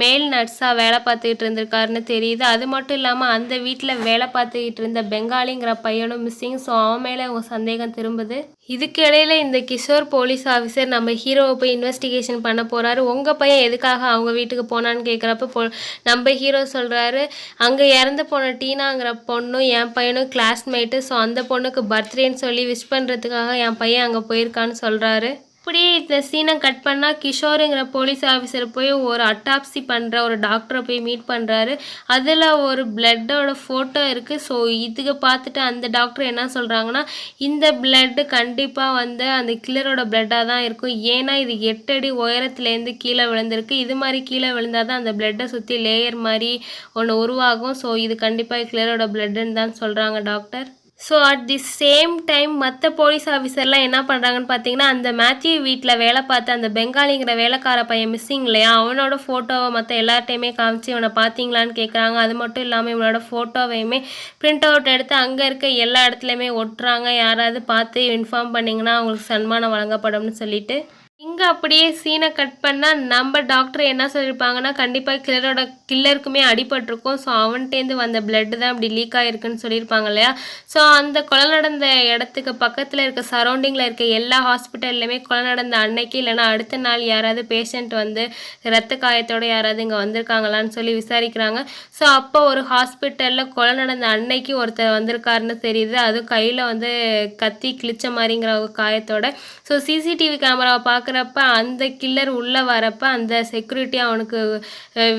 மேல் நர்ஸாக வேலை பார்த்துக்கிட்டு இருந்திருக்காருன்னு தெரியுது. அது மட்டும் இல்லாமல் அந்த வீட்டில் வேலை பார்த்துக்கிட்டு இருந்த பெங்காலிங்கிற பையனும் மிஸ்ஸிங். ஸோ அவன் மேலே அவங்க சந்தேகம் திரும்புது. இதுக்கு இடையில இந்த கிஷோர் போலீஸ் ஆஃபீஸர் நம்ம ஹீரோவை போய் இன்வெஸ்டிகேஷன் பண்ண போகிறாரு. உங்கள் பையன் எதுக்காக அவங்க வீட்டுக்கு போனான்னு கேட்குறப்ப நம்ம ஹீரோ சொல்கிறாரு, அங்கே இறந்து போன டீனாங்கிற பொண்ணும் என் பையனும் கிளாஸ்மேட்டு. ஸோ அந்த பொண்ணுக்கு பர்த்டேன்னு சொல்லி விஷ் பண்ணுறதுக்காக என் பையன் அங்கே போயிருக்கான்னு சொல்கிறாரு. அப்படியே இந்த சீனை கட் பண்ணால் கிஷோருங்கிற போலீஸ் ஆஃபீஸர் போய் ஒரு அட்டாப்சி பண்ணுற ஒரு டாக்டரை போய் மீட் பண்ணுறாரு. அதில் ஒரு பிளட்டோட ஃபோட்டோ இருக்குது. ஸோ இதுக்கு பார்த்துட்டு அந்த டாக்டர் என்ன சொல்கிறாங்கன்னா, இந்த பிளட்டு கண்டிப்பாக வந்து அந்த கில்லரோட பிளட்டாக தான் இருக்கும். ஏன்னா இது 8 அடி உயரத்துலேருந்து கீழே விழுந்திருக்கு. இது மாதிரி கீழே விழுந்தால் தான் அந்த பிளட்டை சுற்றி லேயர் மாதிரி ஒன்று உருவாகும். ஸோ இது கண்டிப்பாக கில்லரோட பிளட்டுன்னு தான் சொல்கிறாங்க doctor. So at the same time மற்ற போலீஸ் ஆஃபீஸர்லாம் என்ன பண்ணுறாங்கன்னு பார்த்தீங்கன்னா, அந்த மேத்யூ வீட்டில் வேலை பார்த்த அந்த பெங்காலிங்கிற வேலைக்கார பையன் மிஸ்ஸிங் இல்லையா, அவனோட ஃபோட்டோவை மற்ற எல்லார்ட்டையுமே காமிச்சு இவனை பார்த்தீங்களான்னு கேட்குறாங்க. அது மட்டும் இல்லாமல் இவனோட ஃபோட்டோவையுமே பிரிண்ட் அவுட் எடுத்து அங்கே இருக்க எல்லா இடத்துலையுமே ஒட்டுறாங்க. யாராவது பார்த்து இன்ஃபார்ம் பண்ணிங்கன்னா அவங்களுக்கு சன்மானம் வழங்கப்படும்னு சொல்லிட்டு. இங்கே அப்படியே சீனை கட் பண்ணால் நம்ம டாக்டர் என்ன சொல்லியிருப்பாங்கன்னா, கண்டிப்பாக கில்லருக்குமே அடிபட்டிருக்கும். ஸோ அவன்கிட்டேருந்து வந்த பிளட்டு தான் இப்படி லீக் ஆகிருக்குன்னு சொல்லியிருப்பாங்க இல்லையா. ஸோ அந்த கொலை நடந்த இடத்துக்கு பக்கத்தில் இருக்க சரௌண்டிங்கில் இருக்க எல்லா ஹாஸ்பிட்டல்லையுமே கொலை நடந்த அன்னைக்கு இல்லைனா அடுத்த நாள் யாராவது பேஷண்ட் வந்து ரத்த காயத்தோடு யாராவது இங்கே வந்திருக்காங்களான்னு சொல்லி விசாரிக்கிறாங்க. ஸோ அப்போ ஒரு ஹாஸ்பிட்டலில் கொலை நடந்த அன்னைக்கு ஒருத்தர் வந்திருக்காருன்னு தெரியுது. அதுவும் கையில் வந்து கத்தி கிழிச்ச மாதிரிங்கிற ஒரு காயத்தோட. ஸோ சிசிடிவி கேமராவை பார்க்குறப்ப அந்த கில்லர் உள்ளே வரப்போ அந்த செக்யூரிட்டி அவனுக்கு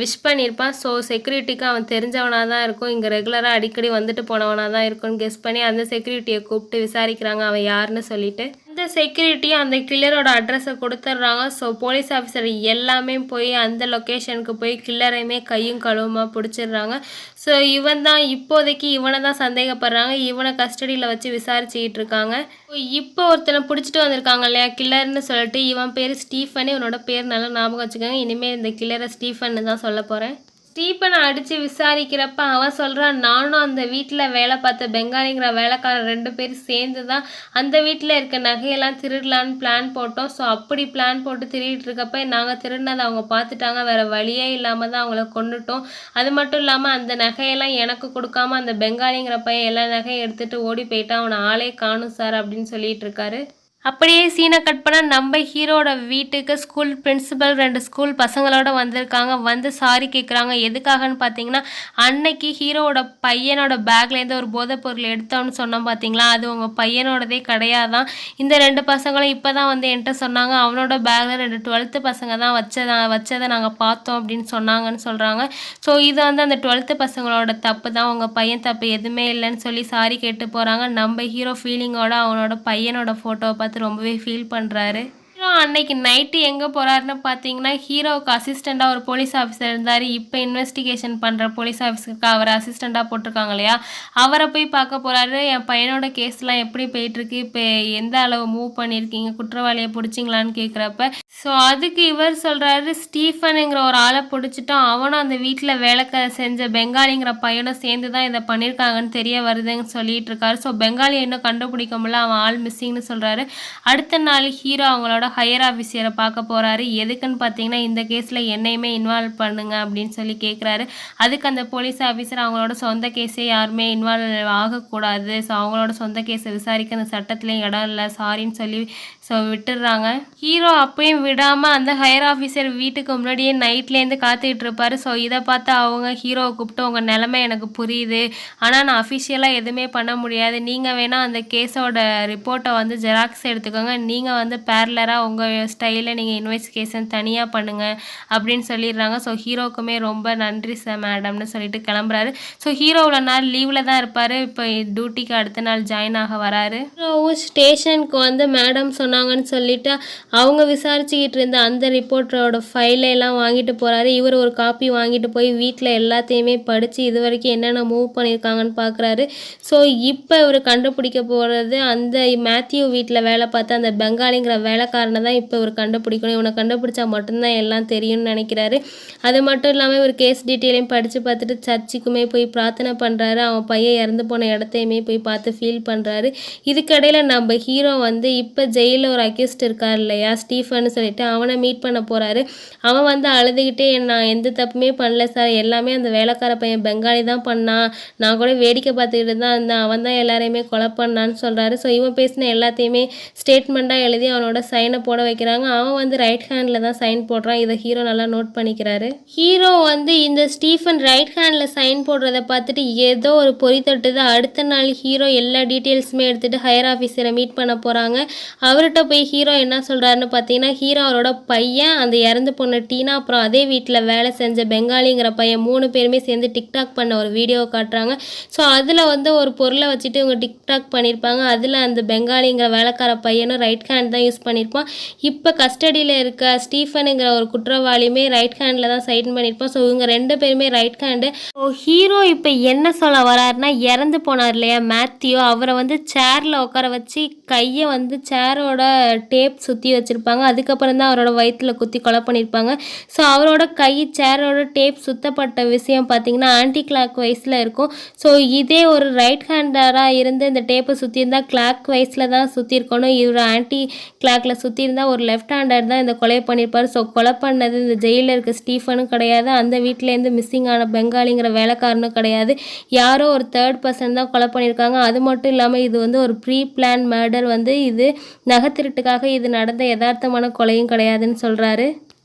விஷ் பண்ணியிருப்பான். ஸோ செக்யூரிட்டிக்கு அவன் தெரிஞ்சவனாக தான் இருக்கும், இங்கே ரெகுலராக அடிக்கடி வந்துட்டு போனவனாக தான் இருக்கும்னு கெஸ் பண்ணி அந்த செக்யூரிட்டியை கூப்பிட்டு விசாரிக்கிறாங்க அவன் யாருன்னு சொல்லிட்டு. அந்த செக்யூரிட்டி அந்த கில்லரோட அட்ரஸை கொடுத்துட்றாங்க. ஸோ போலீஸ் ஆஃபீஸர் எல்லாமே போய் அந்த லொக்கேஷனுக்கு போய் கில்லரையுமே கையும் களுவுமாக பிடிச்சிடுறாங்க. ஸோ இவன் தான் இப்போதைக்கு இவனை தான் சந்தேகப்படுறாங்க. இவனை கஸ்டடியில் வச்சு விசாரிச்சுக்கிட்டு இருக்காங்க. இப்போ ஒருத்தனை பிடிச்சிட்டு வந்திருக்காங்க இல்லையா கில்லர்னு சொல்லிட்டு, இவன் பேர் ஸ்டீஃபன். இவனோட பேர் நல்லா ஞாபகம் வச்சுக்கோங்க. இனிமேல் இந்த கில்லரை ஸ்டீஃபன் தான் சொல்ல போகிறேன். ஸ்டீஃபனை அடித்து விசாரிக்கிறப்ப அவன் சொல்கிறான், நானும் அந்த வீட்டில் வேலை பார்த்த பெங்காலிங்கிற வேலைக்காரன் 2 பேரும் சேர்ந்து தான் அந்த வீட்டில் இருக்க நகையெல்லாம் திருடலான்னு பிளான் போட்டோம். ஸோ அப்படி பிளான் போட்டு திருடிட்டு இருக்கப்ப நாங்கள் திருடினதை அவங்க பார்த்துட்டாங்க. வேறு வழியே இல்லாமல் தான் அவங்கள கொண்டுட்டோம். அது மட்டும் இல்லாமல் அந்த நகையெல்லாம் எனக்கு கொடுக்காம அந்த பெங்காலிங்கிற பையன் எல்லா நகையும் எடுத்துகிட்டு ஓடி போயிட்டான். அவனை ஆளே காணும் சார் அப்படின்னு சொல்லிட்டு இருக்காரு. அப்படியே சீனை கட் பண்ணால் நம்ம ஹீரோட வீட்டுக்கு ஸ்கூல் பிரின்சிபல் 2 ஸ்கூல் பசங்களோட வந்திருக்காங்க. வந்து சாரி கேட்குறாங்க. எதுக்காகன்னு பார்த்தீங்கன்னா, அன்னைக்கு ஹீரோவோட பையனோட பேக்லேருந்து ஒரு போதைப் பொருள் எடுத்தோன்னு சொன்னோம் பார்த்தீங்களா, அது உங்கள் பையனோடதே கிடையாதான். இந்த 2 பசங்களும் இப்போ தான் வந்து என்கிட்ட சொன்னாங்க, அவனோட பேக்கில் 2 12th பசங்க தான் வச்சதை நாங்கள் பார்த்தோம் அப்படின்னு சொன்னாங்கன்னு சொல்கிறாங்க. ஸோ இது வந்து அந்த 12th பசங்களோட தப்பு தான், உங்கள் பையன் தப்பு எதுவுமே இல்லைன்னு சொல்லி சாரி கேட்டு போகிறாங்க. நம்ம ஹீரோ ஃபீலிங்கோட அவனோட பையனோட ஃபோட்டோவை பார்த்து ரொம்பவே ஃபீல் பண்ணுறாரு. ஹீரோ அன்னைக்கு நைட்டு எங்கே போகிறாருன்னு பார்த்தீங்கன்னா, ஹீரோவுக்கு அசிஸ்டண்ட்டாக ஒரு போலீஸ் ஆஃபீஸர் இருந்தார். இப்போ இன்வெஸ்டிகேஷன் பண்ணுற போலீஸ் ஆஃபீஸருக்கு அவர் அசிஸ்டண்ட்டாக போட்டிருக்காங்க இல்லையா, அவரை போய் பார்க்க போகிறாரு. என் பையனோட கேஸ்லாம் எப்படி போயிட்டுருக்கு, இப்போ எந்த அளவு மூவ் பண்ணியிருக்கீங்க, குற்றவாளியை பிடிச்சிங்களான்னு கேட்குறப்ப, ஸோ அதுக்கு இவர் சொல்கிறாரு, ஸ்டீஃபனுங்கிற ஒரு ஆளை பிடிச்சிட்டோம், அவனும் அந்த வீட்டில் வேலை செஞ்ச பெங்காலிங்கிற பையனும் சேர்ந்து தான் இதை பண்ணியிருக்காங்கன்னு தெரிய வருதுன்னு சொல்லிட்டு இருக்காரு. ஸோ பெங்காலியை இன்னும் கண்டுபிடிக்க முடியல, அவன் ஆள் மிஸ்ஸிங்னு சொல்கிறாரு. அடுத்த நாள் ஹீரோ அவங்களோட ஹையர் ஆஃபீஸரை பார்க்க போகிறாரு. எதுக்குன்னு பார்த்தீங்கன்னா, இந்த கேஸில் என்னையுமே இன்வால்வ் பண்ணுங்க அப்படின்னு சொல்லி கேட்குறாரு. அதுக்கு அந்த போலீஸ் ஆஃபீஸர் அவங்களோட சொந்த கேஸே யாருமே இன்வால்வ் ஆகக்கூடாது, ஸோ அவங்களோட சொந்த கேஸை விசாரிக்க அந்த சட்டத்துலேயும் இடம் இல்லை, சாரின்னு சொல்லி ஸோ விட்டுடுறாங்க. ஹீரோ அப்பயும் விடாமல் அந்த ஹையர் ஆஃபீஸர் வீட்டுக்கு முன்னாடியே நைட்லேருந்து காத்துக்கிட்டு இருப்பார். ஸோ இதை பார்த்து அவங்க ஹீரோவை கூப்பிட்டு, உங்கள் நிலைமை எனக்கு புரியுது, ஆனால் நான் அஃபிஷியலாக எதுவுமே பண்ண முடியாது, நீங்கள் வேணால் அந்த கேஸோட ரிப்போர்ட்டை வந்து ஜெராக்ஸ் எடுத்துக்கோங்க, நீங்கள் வந்து பேரலராக உங்கள் ஸ்டைலில் நீங்கள் இன்வெஸ்டிகேஷன் தனியாக பண்ணுங்கள் அப்படின்னு சொல்லிடுறாங்க. ஸோ ஹீரோவுக்குமே ரொம்ப நன்றி சார் மேடம்னு சொல்லிட்டு கிளம்புறாரு. ஸோ ஹீரோ இவ்வளோ நாள் லீவில் தான் இருப்பார், இப்போ டியூட்டிக்கு அடுத்த நாள் ஜாயின் ஆக வராரு. ஹீரோவும் ஸ்டேஷனுக்கு வந்து மேடம் சொன்னாங்கன்னு சொல்லிட்டு அவங்க விசாரிச்சுக்கிட்டு இருந்த அந்த ரிப்போர்ட்டரோட ஃபைலெல்லாம் வாங்கிட்டு போகிறாரு. இவர் ஒரு காப்பி வாங்கிட்டு போய் வீட்டில் எல்லாத்தையுமே படித்து இது வரைக்கும் என்னென்ன மூவ் பண்ணியிருக்காங்கன்னு பார்க்குறாரு. ஸோ இப்போ இவர் கண்டுபிடிக்க போகிறது அந்த மேத்யூ வீட்டில் வேலை பார்த்து அந்த பெங்காலிங்கிற வேலைக்காரனை தான் இப்போ இவர் கண்டுபிடிக்கணும். இவனை கண்டுபிடிச்சா மட்டும்தான் எல்லாம் தெரியும்னு நினைக்கிறாரு. அது மட்டும் இல்லாமல் இவர் கேஸ் டீட்டெயிலையும் படித்து பார்த்துட்டு சர்ச்சுக்குமே போய் பிரார்த்தனை பண்ணுறாரு. அவன் பையன் இறந்து போன இடத்தையுமே போய் பார்த்து ஃபீல் பண்ணுறாரு. இதுக்கடையில் நம்ம ஹீரோ வந்து இப்போ ஜெயிலில் ஒரு அக்யூஸ்ட் இருக்கார் இல்லையா ஸ்டீஃபன் சொல்லிட்டு, அவனை மீட் பண்ண போகிறாரு. அவன் வந்து அழுதுகிட்டே, நான் எந்த தப்புமே பண்ணல சார், எல்லாமே அந்த வேலைக்கார பையன் பெங்காலி தான் பண்ணான், நான் கூட வேடிக்கை பார்த்துக்கிட்டு தான் இருந்தேன், அவன் தான் எல்லாரையுமே கொலை பண்ணான்னு சொல்கிறாரு. ஸோ இவன் பேசின எல்லாத்தையுமே ஸ்டேட்மெண்ட்டாக எழுதி அவனோட சைனை போட வைக்கிறாங்க. அவன் வந்து ரைட் ஹேண்டில் தான் சைன் போடுறான். இதை ஹீரோ நல்லா நோட் பண்ணிக்கிறாரு. ஹீரோ வந்து இந்த ஸ்டீஃபன் ரைட் ஹேண்டில் சைன் போடுறத பார்த்துட்டு ஏதோ ஒரு பொறி தட்டுது. அடுத்த நாள் ஹீரோ எல்லா டீட்டெயில்ஸுமே எடுத்துகிட்டு ஹையர் ஆஃபீஸரை மீட் பண்ண போகிறாங்க. அவர்கிட்ட போய் ஹீரோ என்ன சொல்கிறாருன்னு பார்த்தீங்கன்னா, ஹீரோ அவரோட பையன், அந்த இறந்து போன டீனா, அப்புறம் அதே வீட்டில் வேலை செஞ்ச பெங்காலிங்கிற பையன் 3 பேருமே சேர்ந்து டிக்டாக் பண்ண ஒரு வீடியோவை காட்டுறாங்க. ஸோ அதில் வந்து ஒரு பொருளை வச்சுட்டு இவங்க டிக்டாக் பண்ணியிருப்பாங்க. அதில் அந்த பெங்காலிங்கிற வேலைக்கார பையனும் ரைட் ஹேண்ட் தான் யூஸ் பண்ணியிருப்பான். இப்போ கஸ்டடியில் இருக்க ஸ்டீஃபனுங்கிற ஒரு குற்றவாளியுமே ரைட் ஹேண்டில் தான் சைன் பண்ணியிருப்பான். ஸோ இவங்க 2 பேருமே ரைட் ஹேண்டு. ஸோ ஹீரோ இப்போ என்ன சொல்ல வராருன்னா, இறந்து போனார் இல்லையா மேத்யூ, அவரை வந்து சேரில் உட்கார வச்சு கையை வந்து சேரோட டேப் சுற்றி வச்சுருப்பாங்க. அதுக்கப்புறம் தான் அவரோட வயிற்றில் குத்தி கொலை பண்ணியிருப்பாங்க. ஸோ அவரோட கை சேரோட டேப் சுத்தப்பட்ட விஷயம் பார்த்திங்கன்னா ஆன்டி கிளாக் வைஸில் இருக்கும். ஸோ இதே ஒரு ரைட் ஹேண்டராக இருந்து இந்த டேப்பை சுற்றியிருந்தால் கிளாக் வைஸில் தான் சுற்றிருக்கணும். இவர் ஆன்டி கிளாக்கில் சுற்றியிருந்தால் ஒரு லெஃப்ட் ஹேண்டர் தான் இந்த கொலை பண்ணியிருப்பார். ஸோ கொலை பண்ணது இந்த ஜெயிலில் இருக்க ஸ்டீஃபனும் கிடையாது, அந்த வீட்டிலேருந்து மிஸ்ஸிங் ஆன பெங்காலிங்கிற வேலைக்காரனும் கிடையாது, யாரோ ஒரு 3rd பர்சன் தான் கொலை பண்ணியிருக்காங்க. அது மட்டும் இல்லாமல் இது வந்து ஒரு ப்ரீ பிளான் மர்டர், வந்து இது நகை திருட்டுக்காக இது நடந்த யதார்த்தமான கொலையும் கிடையாதுன்னு சொல்கிறாரு.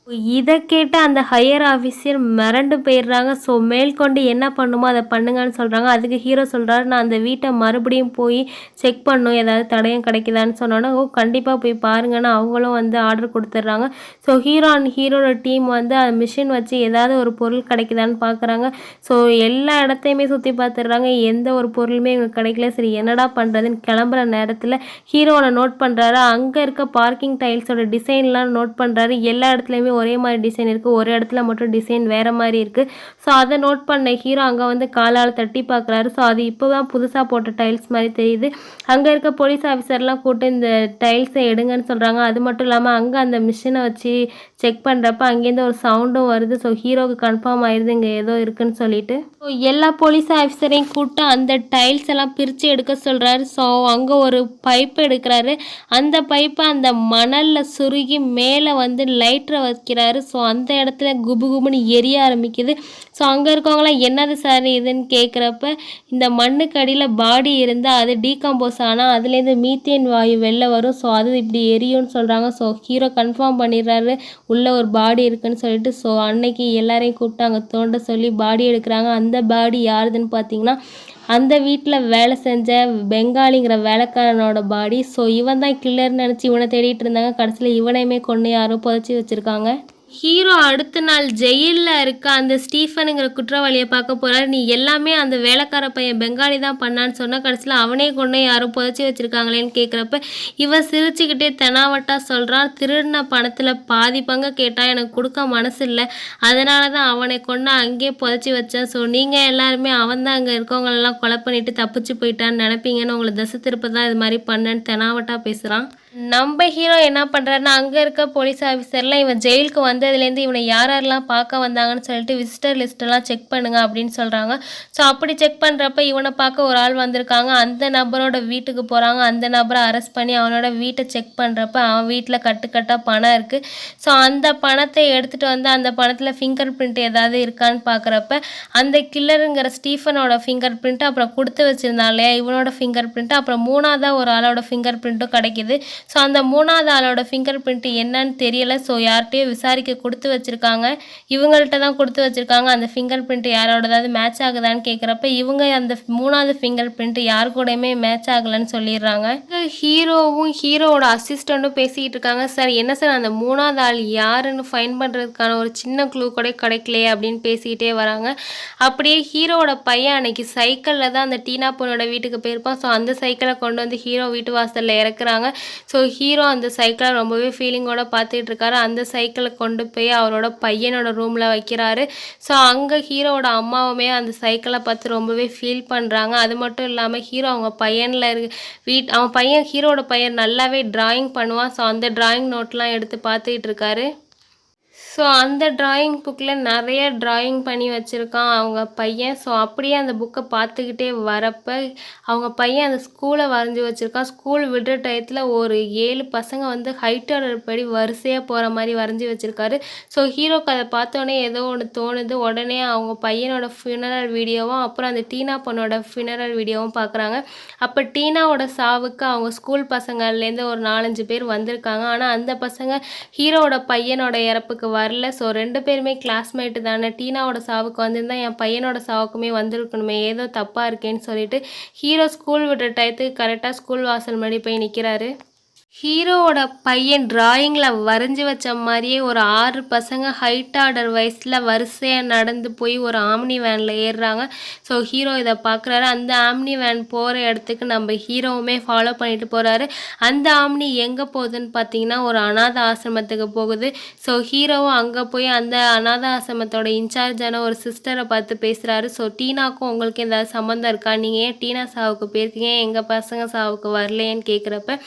இத கேட்ட அந்த ஹையர் ஆஃபீஸர் மிரண்டு போயிடுறாங்க. ஸோ மேல்கொண்டு என்ன பண்ணுமோ அத பண்ணுங்கன்னு சொல்றாங்க. அதுக்கு ஹீரோ சொல்றாரு, "நான் அந்த வீட்ட மறுபடியும் போய் செக் பண்ணணும். ஏதாவது தடயம் கிடைக்குதான்னு" சொன்னோனே, "ஓ! கண்டிப்பா போய் பாருங்கன்னு" அவங்களும் வந்து ஆர்டர் குடுத்துடுறாங்க. ஸோ ஹீரோ அண்ட் ஹீரோட டீம் வந்து அந்த மிஷின் வச்சு ஏதாவது ஒரு பொருள் கிடைக்குதான்னு பார்க்குறாங்க. ஸோ எல்லா இடத்தையுமே சுத்தி பார்த்துடுறாங்க. எந்த ஒரு பொருளுமே இவங்களுக்கு கிடைக்கல. சரி என்னடா பண்றதுன்னு கிளம்புற நேரத்துல ஹீரோவ நோட் பண்றாரு. அங்க இருக்க பார்க்கிங் டைல்ஸோட டிசைன்லாம் நோட் பண்றாரு. எல்லா இடத்துலயுமே ஒரே மாதிரி டிசைன் இருக்குது, ஒரு இடத்துல மட்டும் டிசைன் வேறு மாதிரி இருக்குது. ஸோ அதை நோட் பண்ண ஹீரோ அங்கே வந்து காலால் தட்டி பார்க்குறாரு. ஸோ அது இப்போ தான் புதுசாக போட்ட டைல்ஸ் மாதிரி தெரியுது. அங்கே இருக்க போலீஸ் ஆஃபீஸர்லாம் கூப்பிட்டு இந்த டைல்ஸை எடுங்கன்னு சொல்கிறாங்க. அது மட்டும் இல்லாமல் அங்கே அந்த மிஷினை வச்சு செக் பண்ணுறப்ப அங்கேருந்து ஒரு சவுண்டும் வருது. ஸோ ஹீரோவுக்கு கன்ஃபார்ம் ஆயிடுது இங்கே ஏதோ இருக்குன்னு சொல்லிட்டு. ஸோ எல்லா போலீஸ் ஆஃபீஸரையும் கூப்பிட்டு அந்த டைல்ஸ் எல்லாம் பிரித்து எடுக்க சொல்கிறாரு. ஸோ அங்கே ஒரு பைப் எடுக்கிறாரு. அந்த பைப்பை அந்த மணலில் சுருகி மேலே வந்து லைட்டரை வைக்கிறாரு. ஸோ அந்த இடத்துல குபு குபுன்னு எரிய ஆரம்பிக்குது. ஸோ அங்கே இருக்கவங்களாம் என்னது சார் இதுன்னு கேட்குறப்ப, இந்த மண்ணுக்கு அடியில் பாடி இருந்தால் அது டீகம்போஸ் ஆனால் அதுலேருந்து மீத்தேன் வாயு வெளில வரும். ஸோ அது இப்படி எரியும்னு சொல்கிறாங்க. ஸோ ஹீரோ கன்ஃபார்ம் பண்ணிடுறாரு உள்ளே ஒரு பாடி இருக்குன்னு சொல்லிட்டு. ஸோ அன்னைக்கு எல்லாரையும் கூப்பிட்டு அங்கே தோண்ட சொல்லி பாடி எடுக்கிறாங்க. அந்த பாடி யாருதுன்னு பார்த்தீங்கன்னா, அந்த வீட்டில் வேலை செஞ்ச பெங்காலிங்கிற வேலைக்காரனோட பாடி. ஸோ இவன் தான் கில்லர்னு நினச்சி இவனை தேடிட்டு இருந்தாங்க. கடைசியில் இவனையுமே கொன்று யாரோ புதைச்சி வச்சுருக்காங்க. ஹீரோ அடுத்த நாள் ஜெயிலில் இருக்க அந்த ஸ்டீஃபனுங்கிற குற்றவாளியை பார்க்க போகிறாரு. நீ எல்லாமே அந்த வேலைக்கார பையன் பெங்காலி தான் பண்ணான்னு சொன்னால் கடைசியில் அவனே கொண்டு யாரும் புதைச்சி வச்சுருக்காங்களேன்னு கேட்குறப்ப இவன் சிரிச்சுக்கிட்டே தெனாவட்டா சொல்கிறான், திருடின பணத்தில் பாதி பங்கு கேட்டால் எனக்கு கொடுக்க மனசு இல்லை, அதனால தான் அவனை கொண்டு அங்கேயே புதைச்சி வச்சேன். ஸோ நீங்கள் எல்லாருமே அவன் தான் அங்கே இருக்கவங்களெல்லாம் கொலை பண்ணிவிட்டு தப்பிச்சு போயிட்டான்னு நினைப்பீங்கன்னு உங்களை திசை திருப்ப தான் இது மாதிரி பண்ணேன்னு தெனாவட்டா பேசுகிறான். நம்ம ஹீரோ என்ன பண்ணுறாருன்னா, அங்கே இருக்க போலீஸ் ஆஃபீஸர்லாம் இவன் ஜெயிலுக்கு வந்ததுலேருந்து இவனை யாரெல்லாம் பார்க்க வந்தாங்கன்னு சொல்லிட்டு விசிட்டர் லிஸ்ட்டெல்லாம் செக் பண்ணுங்க அப்படின்னு சொல்கிறாங்க. ஸோ அப்படி செக் பண்ணுறப்ப இவனை பார்க்க ஒரு ஆள் வந்திருக்காங்க. அந்த நபரோட வீட்டுக்கு போகிறாங்க. அந்த நபரை அரெஸ்ட் பண்ணி அவனோட வீட்டை செக் பண்ணுறப்ப அவன் வீட்டில் கட்டுக்கட்டாக பணம் இருக்குது. ஸோ அந்த பணத்தை எடுத்துகிட்டு வந்து அந்த பணத்தில் ஃபிங்கர் பிரிண்ட் ஏதாவது இருக்கான்னு பார்க்குறப்ப அந்த கில்லருங்கிற ஸ்டீஃபனோட ஃபிங்கர் பிரிண்ட்டு, அப்புறம் கொடுத்து வச்சுருந்தான் இல்லையா இவனோட ஃபிங்கர் பிரிண்ட்டு, அப்புறம் மூணாவதாக ஒரு ஆளோட ஃபிங்கர் பிரிண்ட்டும் கிடைக்கிது. ஸோ அந்த மூணாவது ஆளோட ஃபிங்கர் பிரிண்ட் என்னன்னு தெரியலை. ஸோ யார்கிட்டையோ விசாரிக்க கொடுத்து வச்சுருக்காங்க. இவங்கள்ட்ட தான் கொடுத்து வச்சுருக்காங்க. அந்த ஃபிங்கர் பிரிண்ட் யாரோடதாவது மேட்ச் ஆகுதான்னு கேட்குறப்ப இவங்க அந்த மூணாவது ஃபிங்கர் பிரிண்ட் யார் கூடயுமே மேட்ச் ஆகலைன்னு சொல்லிடுறாங்க. ஹீரோவும் ஹீரோவோட அசிஸ்டண்ட்டும் பேசிக்கிட்டு இருக்காங்க. சார் என்ன சார் அந்த மூணாவது ஆள் யாருன்னு ஃபைன் பண்ணுறதுக்கான ஒரு சின்ன க்ளூ கூட கிடைக்கலையே அப்படின்னு பேசிக்கிட்டே வராங்க. அப்படியே ஹீரோவோட பையன் அன்னைக்கு சைக்கிளில் தான் அந்த டீனா பொண்ணோட வீட்டுக்கு போயிருப்பான். ஸோ அந்த சைக்கிளை கொண்டு வந்து ஹீரோ வீட்டு வாசலில் இறக்குறாங்க. ஸோ ஹீரோ அந்த சைக்கிளை ரொம்பவே ஃபீலிங்கோட பார்த்துட்டு இருக்காரு. அந்த சைக்கிளை கொண்டு போய் அவரோட பையனோட ரூமில் வைக்கிறாரு. ஸோ அங்கே ஹீரோவோட அம்மாவுமே அந்த சைக்கிளை பார்த்து ரொம்பவே ஃபீல் பண்ணுறாங்க. அது மட்டும் இல்லாமல் ஹீரோ அவங்க பையனில் அவன் பையன் ஹீரோட பையன் நல்லாவே ட்ராயிங் பண்ணுவான். ஸோ அந்த ட்ராயிங் நோட்லாம் எடுத்து பார்த்துக்கிட்டு இருக்காரு. ஸோ அந்த ட்ராயிங் புக்கில் நிறைய ட்ராயிங் பண்ணி வச்சுருக்கான் அவங்க பையன். ஸோ அப்படியே அந்த புக்கை பார்த்துக்கிட்டே வரப்போ அவங்க பையன் அந்த ஸ்கூலை வரைஞ்சி வச்சுருக்கான். ஸ்கூல் விடுற டயத்தில் ஒரு 7 பசங்க வந்து ஹைட் ஆர்டர் படி வரிசையாக போகிற மாதிரி வரைஞ்சி வச்சுருக்காரு. ஸோ ஹீரோக்கு அதை பார்த்தோன்னே ஏதோ ஒன்று தோணுது. உடனே அவங்க பையனோட ஃபியூனரல் வீடியோவும் அப்புறம் அந்த டீனா பொண்ணோட ஃபியூனரல் வீடியோவும் பார்க்குறாங்க. அப்போ டீனாவோட சாவுக்கு அவங்க ஸ்கூல் பசங்கள்லேருந்து ஒரு 4-5 பேர் வந்திருக்காங்க. ஆனால் அந்த பசங்க ஹீரோவோட பையனோட இறப்புக்கு வரல. ஸோ 2 பேருமே கிளாஸ்மேட்டு தானே. டீனாவோட சாவுக்கு வந்திருந்தா என் பையனோட சாவுக்குமே வந்திருக்கணுமே, ஏதோ தப்பாக இருக்கேன்னு சொல்லிட்டு ஹீரோ ஸ்கூல் விடுற டயத்துக்கு கரெக்டாக ஸ்கூல் வாசல் முன்னாடி போய் நிற்கிறாரு. ஹீரோவோட பையன் டிராயிங்கில் வரைஞ்சி வச்ச மாதிரியே ஒரு 6 பசங்க ஹைட் ஆர்டர் வயசில் வரிசையாக நடந்து போய் ஒரு ஆம்னி வேனில் ஏறுறாங்க. ஸோ ஹீரோ இதை பார்க்குறாரு. அந்த ஆம்னி வேன் போகிற இடத்துக்கு நம்ம ஹீரோவுமே ஃபாலோ பண்ணிட்டு போகிறாரு. அந்த ஆம்னி எங்கே போகுதுன்னு பார்த்தீங்கன்னா ஒரு அநாத ஆசிரமத்துக்கு போகுது. ஸோ ஹீரோவும் அங்கே போய் அந்த அநாத ஆசிரமத்தோட இன்சார்ஜான ஒரு சிஸ்டரை பார்த்து பேசுகிறாரு. ஸோ டீனாக்கும் உங்களுக்கு ஏதாவது சம்மந்தம் இருக்கா, நீங்கள் ஏன் டீனா சாவுக்கு போயிருக்கீங்க, எங்கள் பசங்க சாவுக்கு வரலையேன்னு கேட்குறப்ப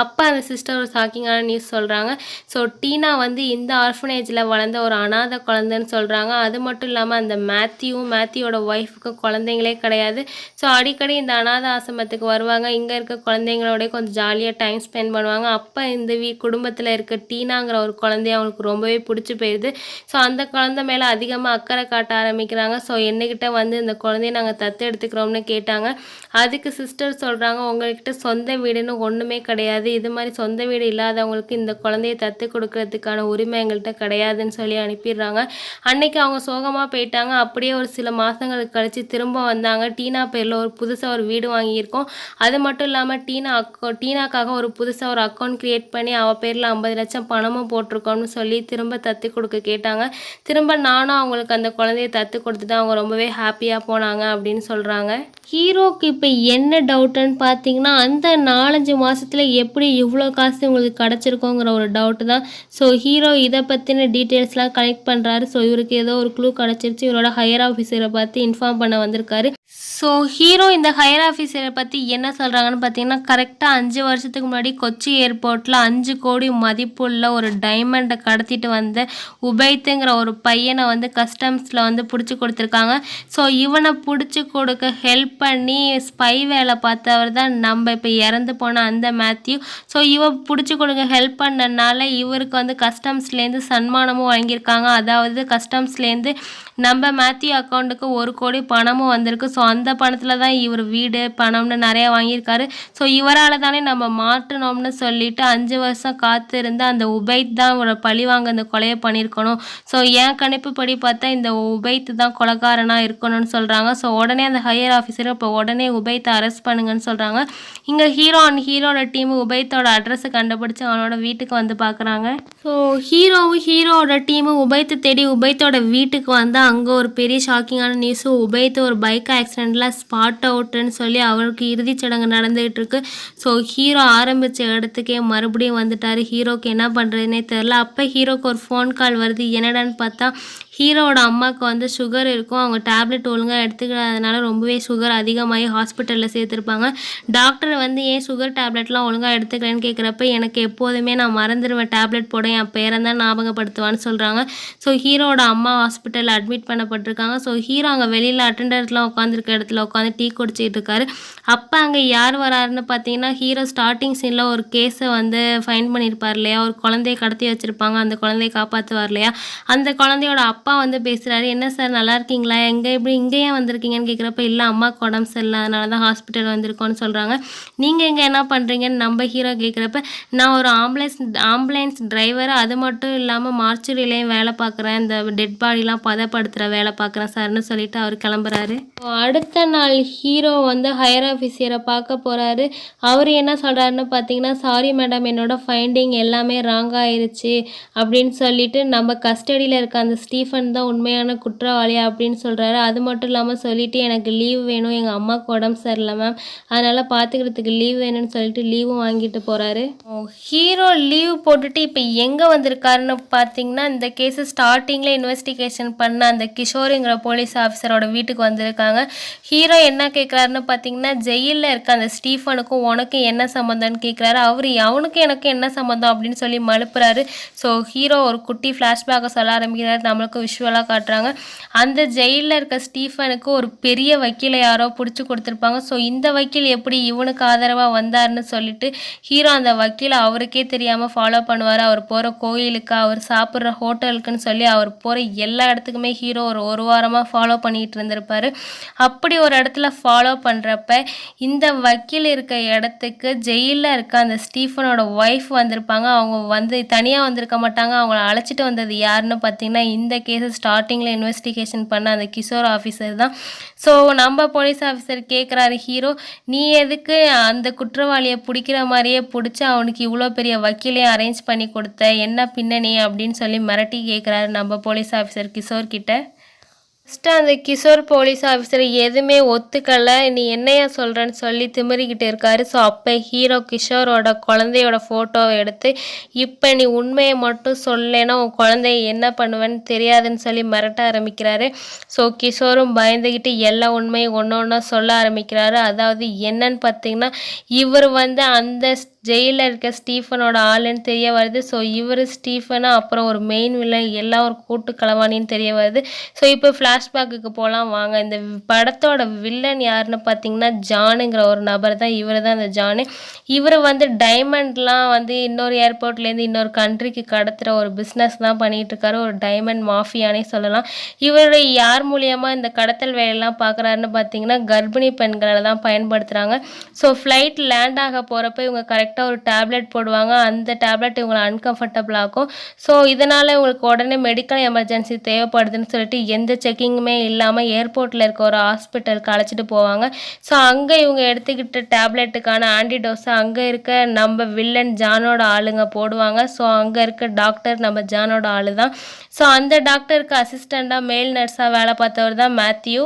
அப்போ அந்த சிஸ்டர் ஒரு ஷாக்கிங்கான நியூஸ் சொல்கிறாங்க. ஸோ டீனா வந்து இந்த ஆர்ஃபனேஜில் வளர்ந்த ஒரு அநாத குழந்தைன்னு சொல்கிறாங்க. அது மட்டும் இல்லாமல் அந்த மேத்யூவோட ஒய்ஃபுக்கும் குழந்தைங்களே கிடையாது. ஸோ அடிக்கடி இந்த அநாத ஆசிரமத்துக்கு வருவாங்க. இங்கே இருக்க குழந்தைங்களோட கொஞ்சம் ஜாலியாக டைம் ஸ்பெண்ட் பண்ணுவாங்க. அப்போ இந்த குடும்பத்தில் இருக்க டீனாங்கிற ஒரு குழந்தைய அவங்களுக்கு ரொம்பவே பிடிச்சி போயிடுது. ஸோ அந்த குழந்தை மேலே அதிகமாக அக்கறை காட்ட ஆரம்பிக்கிறாங்க. ஸோ என்னக்கிட்ட வந்து இந்த குழந்தைய நாங்கள் தத்து எடுத்துக்கிறோம்னு கேட்டாங்க. அதுக்கு சிஸ்டர் சொல்கிறாங்க, உங்கள்கிட்ட சொந்த வீடுன்னு ஒன்றுமே கிடையாது, இது மாதிரி சொந்த வீடு இல்லாதவங்களுக்கு இந்த குழந்தைய தத்து கொடுக்கறதுக்கான உரிமை எங்கள்கிட்ட கிடையாதுன்னு சொல்லி அனுப்பிடுறாங்க. அன்னைக்கு அவங்க சோகமாக போயிட்டாங்க. அப்படியே ஒரு சில மாதங்களுக்கு கழித்து திரும்ப வந்தாங்க. டீனா பேரில் புதுசாக ஒரு வீடு வாங்கியிருக்கோம். அது மட்டும் இல்லாமல் டீனாக்காக ஒரு புதுசாக ஒரு அக்கௌண்ட் க்ரியேட் பண்ணி அவள் பேரில் 50 லட்சம் பணமும் போட்டிருக்கோம்னு சொல்லி திரும்ப தத்து கொடுக்க கேட்டாங்க. திரும்ப நானும் அவங்களுக்கு அந்த குழந்தைய தத்து கொடுத்துட்டு அவங்க ரொம்பவே ஹாப்பியாக போனாங்க அப்படின்னு சொல்கிறாங்க. ஹீரோக்கு இப்போ என்ன டவுட்டுன்னு பார்த்தீங்கன்னா, அந்த 4-5 மாதத்தில் எப்படி இவ்வளோ காசு உங்களுக்கு கிடச்சிருக்கோங்கிற ஒரு டவுட்டு தான். ஸோ ஹீரோ இதை பற்றின டீட்டெயில்ஸ்லாம் கலெக்ட் பண்ணுறாரு. ஸோ இவருக்கு ஏதோ ஒரு க்ளூ கிடச்சிருச்சு. இவரோட ஹையர் ஆஃபீஸரை பார்த்து இன்ஃபார்ம் பண்ண வந்திருக்காரு. ஸோ ஹீரோ இந்த ஹையர் ஆஃபீஸரை பற்றி என்ன சொல்கிறாங்கன்னு பார்த்தீங்கன்னா, கரெக்டாக 5 வருஷத்துக்கு முன்னாடி கொச்சி ஏர்போர்ட்டில் 5 கோடி மதிப்புள்ள ஒரு டைமண்டை கடத்திட்டு வந்த உபைத்துங்கிற ஒரு பையனை வந்து கஸ்டம்ஸில் வந்து பிடிச்சி கொடுத்துருக்காங்க. ஸோ இவனை பிடிச்சி கொடுக்க ஹெல்ப் பண்ணி ஸ்பை வேலை பார்த்தவர் தான் நம்ம இப்போ இறந்து போன அந்த மேத்யூ. ஸோ பிடிச்சி கொடுக்க ஹெல்ப் பண்ணனால இவருக்கு வந்து கஸ்டம்ஸ்லேருந்து சன்மானமும் வாங்கியிருக்காங்க. அதாவது கஸ்டம்ஸ்லேருந்து நம்ம மேத்யூ அக்கௌண்ட்டுக்கு 1 கோடி பணமும் வந்திருக்கு. ஸோ அந்த பணத்தில் தான் இவர் வீடு பணம்னு நிறையா வாங்கியிருக்காரு. ஸோ இவரால் தானே நம்ம மாற்றணும்னு சொல்லிட்டு 5 வருஷம் காத்திருந்து அந்த உபைத் தான் இவரை பழிவாங்க இந்த கொலையை பண்ணியிருக்கணும். ஸோ என் கணிப்புப்படி பார்த்தா இந்த உபைத் தான் கொலைகாரனாக இருக்கணும்னு சொல்கிறாங்க. ஸோ உடனே அந்த ஹையர் ஆஃபீஸர் இப்போ உடனே உபைத்தை அரெஸ்ட் பண்ணுங்கன்னு சொல்கிறாங்க. இங்கே ஹீரோ அண்ட் ஹீரோட டீமு உபைத்தோட அட்ரஸை கண்டுபிடிச்சி அவனோட வீட்டுக்கு வந்து பார்க்குறாங்க. ஸோ ஹீரோவோட டீமு உபைத்தை தேடி உபைத்தோட வீட்டுக்கு வந்து அங்கே ஒரு பெரிய ஷாக்கிங்கான நியூஸு. உபைத் ஒரு பைக் ஆக்சிடெண்ட்டில் ஸ்பாட் அவுட்டுன்னு சொல்லி அவருக்கு இறுதிச் சடங்கு நடந்துகிட்டு இருக்கு. ஸோ ஹீரோ ஆரம்பித்த இடத்துக்கே மறுபடியும் வந்துட்டார். ஹீரோக்கு என்ன பண்ணுறதுனே தெரில. அப்போ ஹீரோக்கு ஒரு ஃபோன் கால் வருது. என்னடான்னு பார்த்தா ஹீரோவோட அம்மாவுக்கு வந்து சுகர் இருக்கும். அவங்க டேப்லெட் ஒழுங்காக எடுத்துக்கிறதுனால ரொம்பவே சுகர் அதிகமாகி ஹாஸ்பிட்டலில் சேர்த்துருப்பாங்க. டாக்டர் வந்து ஏன் சுகர் டேப்லெட்லாம் ஒழுங்காக எடுத்துக்கிறேன்னு கேட்குறப்ப எனக்கு எப்போதுமே நான் மறந்துடுவேன் டேப்லெட் போட, என் பேரை தான் ஞாபகப்படுத்துவான்னு சொல்கிறாங்க. ஸோ ஹீரோவோட அம்மா ஹாஸ்பிட்டலில் அட்மிட் பண்ணப்பட்டிருக்காங்க. ஸோ ஹீரோ அங்கே வெளியில் அட்டெண்டர்ஸ்லாம் உட்காந்துருக்க இடத்துல உட்காந்து டீ குடிச்சிட்டு இருக்காரு. அப்போ அங்கே யார் வராருன்னு பார்த்தீங்கன்னா, ஹீரோ ஸ்டார்டிங் சீனில் ஒரு கேஸை வந்து ஃபைன் பண்ணியிருப்பார் இல்லையா, ஒரு குழந்தைய கடத்தி வச்சுருப்பாங்க, அந்த குழந்தைய காப்பாற்றுவார் இல்லையா, அந்த குழந்தையோட அப்பா வந்து பேசுகிறாரு. என்ன சார் நல்லா இருக்கீங்களா, இங்கே ஏன் வந்திருக்கீங்கன்னு கேட்குறப்ப, இல்லை அம்மாவுக்கு உடம்பு சரியில்லை அதனால தான் ஹாஸ்பிட்டல் வந்திருக்கோன்னு சொல்கிறாங்க. நீங்கள் இங்கே என்ன பண்ணுறீங்கன்னு நம்ம ஹீரோ கேட்குறப்ப, நான் ஒரு ஆம்புலன்ஸ் டிரைவர், அது மட்டும் இல்லாமல் மார்ச்சுரியிலையும் வேலை பார்க்குறேன், இந்த டெட் பாடிலாம் பதப்படுத்துகிற வேலை பார்க்குறேன் சார்னு சொல்லிட்டு அவர் கிளம்புறாரு. அடுத்த நாள் ஹீரோ வந்து ஹையர் ஆஃபீஸரை பார்க்க போகிறாரு. அவர் என்ன சொல்கிறாருன்னு பார்த்தீங்கன்னா, சாரி மேடம், என்னோட ஃபைண்டிங் எல்லாமே ராங் ஆயிருச்சு அப்படின்னு சொல்லிட்டு, நம்ம கஸ்டடியில் இருக்க அந்த ஸ்டீஃபன் தான் உண்மையான குற்றவாளி அப்படின்னு சொல்கிறாரு. அது மட்டும் இல்லாமல் சொல்லிவிட்டு, எனக்கு லீவ் வேணும், எங்கள் அம்மாவுக்கு உடம்பு சரியில்லை மேம், அதனால் பார்த்துக்கிறதுக்கு லீவ் வேணும்னு சொல்லிட்டு லீவும் வாங்கிட்டு போகிறாரு. ஹீரோ லீவ் போட்டுட்டு இப்போ எங்கே வந்திருக்காருன்னு பார்த்தீங்கன்னா, இந்த கேஸை ஸ்டார்டிங்கில் இன்வெஸ்டிகேஷன் பண்ண அந்த கிஷோருங்கிற போலீஸ் ஆஃபீஸரோட வீட்டுக்கு வந்திருக்காங்க. ஹீரோ என்ன கேட்குறாருன்னு பார்த்தீங்கன்னா, ஜெயிலில் இருக்க அந்த ஸ்டீஃபனுக்கும் உனக்கு என்ன சம்மந்தம்னு கேட்குறாரு. அவனுக்கு எனக்கு என்ன சம்மந்தம் அப்படின்னு சொல்லி மழுப்புறாரு. ஸோ ஹீரோ ஒரு குட்டி ஃப்ளாஷ்பேக்கை சொல்ல ஆரம்பிக்கிறாரு. நம்மளுக்கு விஷுவலாக காட்டுறாங்க. அந்த ஜெயிலில் இருக்க ஸ்டீஃபனுக்கு ஒரு பெரிய வக்கீலை யாரோ பிடிச்சி கொடுத்துருப்பாங்க. ஸோ இந்த வக்கீல் எப்படி இவனுக்கு ஆதரவாக வந்தார்னு சொல்லிட்டு ஹீரோ அந்த வக்கீலை அவருக்கே தெரியாமல் ஃபாலோ பண்ணுவார். அவர் போகிற கோயிலுக்கு, அவர் சாப்பிட்ற ஹோட்டலுக்குன்னு சொல்லி அவர் போகிற எல்லா இடத்துக்குமே ஹீரோ ஒரு வாரமாக ஃபாலோ பண்ணிகிட்டு இருந்திருப்பார். அப்படி ஒரு இடத்துல ஃபாலோ பண்ணுறப்ப இந்த வக்கீல் இருக்க இடத்துக்கு ஜெயிலில் இருக்க அந்த ஸ்டீஃபனோட ஒய்ஃப் வந்திருப்பாங்க. அவங்க வந்து தனியாக வந்திருக்க மாட்டாங்க. அவங்கள அழைச்சிட்டு வந்தது யாருன்னு பார்த்தீங்கன்னா, இந்த கேஸை ஸ்டார்டிங்கில் இன்வெஸ்டிகேஷன் பண்ண அந்த கிஷோர் ஆஃபீஸர் தான். ஸோ நம்ம போலீஸ் ஆஃபீஸர் கேட்குறாரு, ஹீரோ நீ எதுக்கு அந்த குற்றவாளியை பிடிக்கிற மாதிரியே பிடிச்சி அவனுக்கு இவ்வளோ பெரிய வக்கீலையும் அரேஞ்ச் பண்ணி கொடுத்த, என்ன பின்னணி அப்படின்னு சொல்லி மிரட்டி கேட்குறாரு நம்ம போலீஸ் ஆஃபீஸர் கிஷோர் கிட்ட. ஃபஸ்ட்டு அந்த கிஷோர் போலீஸ் ஆஃபீஸர் எதுவுமே ஒத்துக்கலை, நீ என்னையா சொல்கிறேன்னு சொல்லி திமிரிக்கிட்டு இருக்காரு. ஸோ அப்போ ஹீரோ கிஷோரோட குழந்தையோட ஃபோட்டோவை எடுத்து, இப்போ நீ உண்மையை மட்டும் சொல்லேன்னா உன் குழந்தைய என்ன பண்ணுவேன்னு தெரியாதுன்னு சொல்லி மிரட்ட ஆரம்பிக்கிறாரு. ஸோ கிஷோரும் பயந்துக்கிட்டு எல்லா உண்மையும் ஒன்று ஒன்றா சொல்ல ஆரம்பிக்கிறாரு. அதாவது என்னன்னு பார்த்தீங்கன்னா, இவர் வந்து அந்த ஜெயிலில் இருக்க ஸ்டீஃபனோட ஆளுன்னு தெரிய வருது. ஸோ இவர் ஸ்டீஃபனா, அப்புறம் ஒரு மெயின் வில்லன், எல்லாம் ஒரு கூட்டு களவாணின்னு தெரிய வருது. ஸோ இப்போ ஃப்ளாஷ்பேக்குக்கு போகலாம் வாங்க. இந்த படத்தோட வில்லன் யாருன்னு பார்த்தீங்கன்னா, ஜானுங்கிற ஒரு நபர் தான். இவரு தான் அந்த ஜானு. இவரு வந்து டைமண்ட்லாம் வந்து இன்னொரு ஏர்போர்ட்லேருந்து இன்னொரு கண்ட்ரிக்கு கடத்துற ஒரு பிஸ்னஸ் தான் பண்ணிகிட்ருக்காரு. ஒரு டைமண்ட் மாஃபியானே சொல்லலாம். இவரு யார் மூலியமா இந்த கடத்தல் வேலையெல்லாம் பார்க்குறாருன்னு பார்த்தீங்கன்னா, கர்ப்பிணி பெண்கள தான் பயன்படுத்துறாங்க. ஸோ ஃப்ளைட் லேண்ட் ஆக போறப்ப இவங்க கரெக்ட்டா ஒரு டேப்லெட் போடுவாங்க. அந்த டேப்லெட் இவங்கள அன்கம்ஃபர்டபுள் ஆக்கும். ஸோ இதனால இவங்களுக்கு உடனே மெடிக்கல் எமர்ஜென்சி தேவைப்படுதுன்னு சொல்லிட்டு எந்த செக்கிங்குமே இல்லாம ஏர்போர்ட்ல இருக்க ஒரு ஹாஸ்பிட்டலுக்கு அழைச்சிட்டு போவாங்க. ஸோ அங்க இவங்க எடுத்துக்கிட்ட டேப்லெட்டுக்கான ஆன்டிடோஸ அங்க இருக்க நம்ம வில்லன் ஜானோட ஆளுங்க போடுவாங்க. ஸோ அங்க இருக்க டாக்டர் நம்ம ஜானோட ஆளு தான். ஸோ அந்த டாக்டருக்கு அசிஸ்டண்டா மேல் நர்ஸா வேலை பார்த்தவர் தான் மேத்யூ.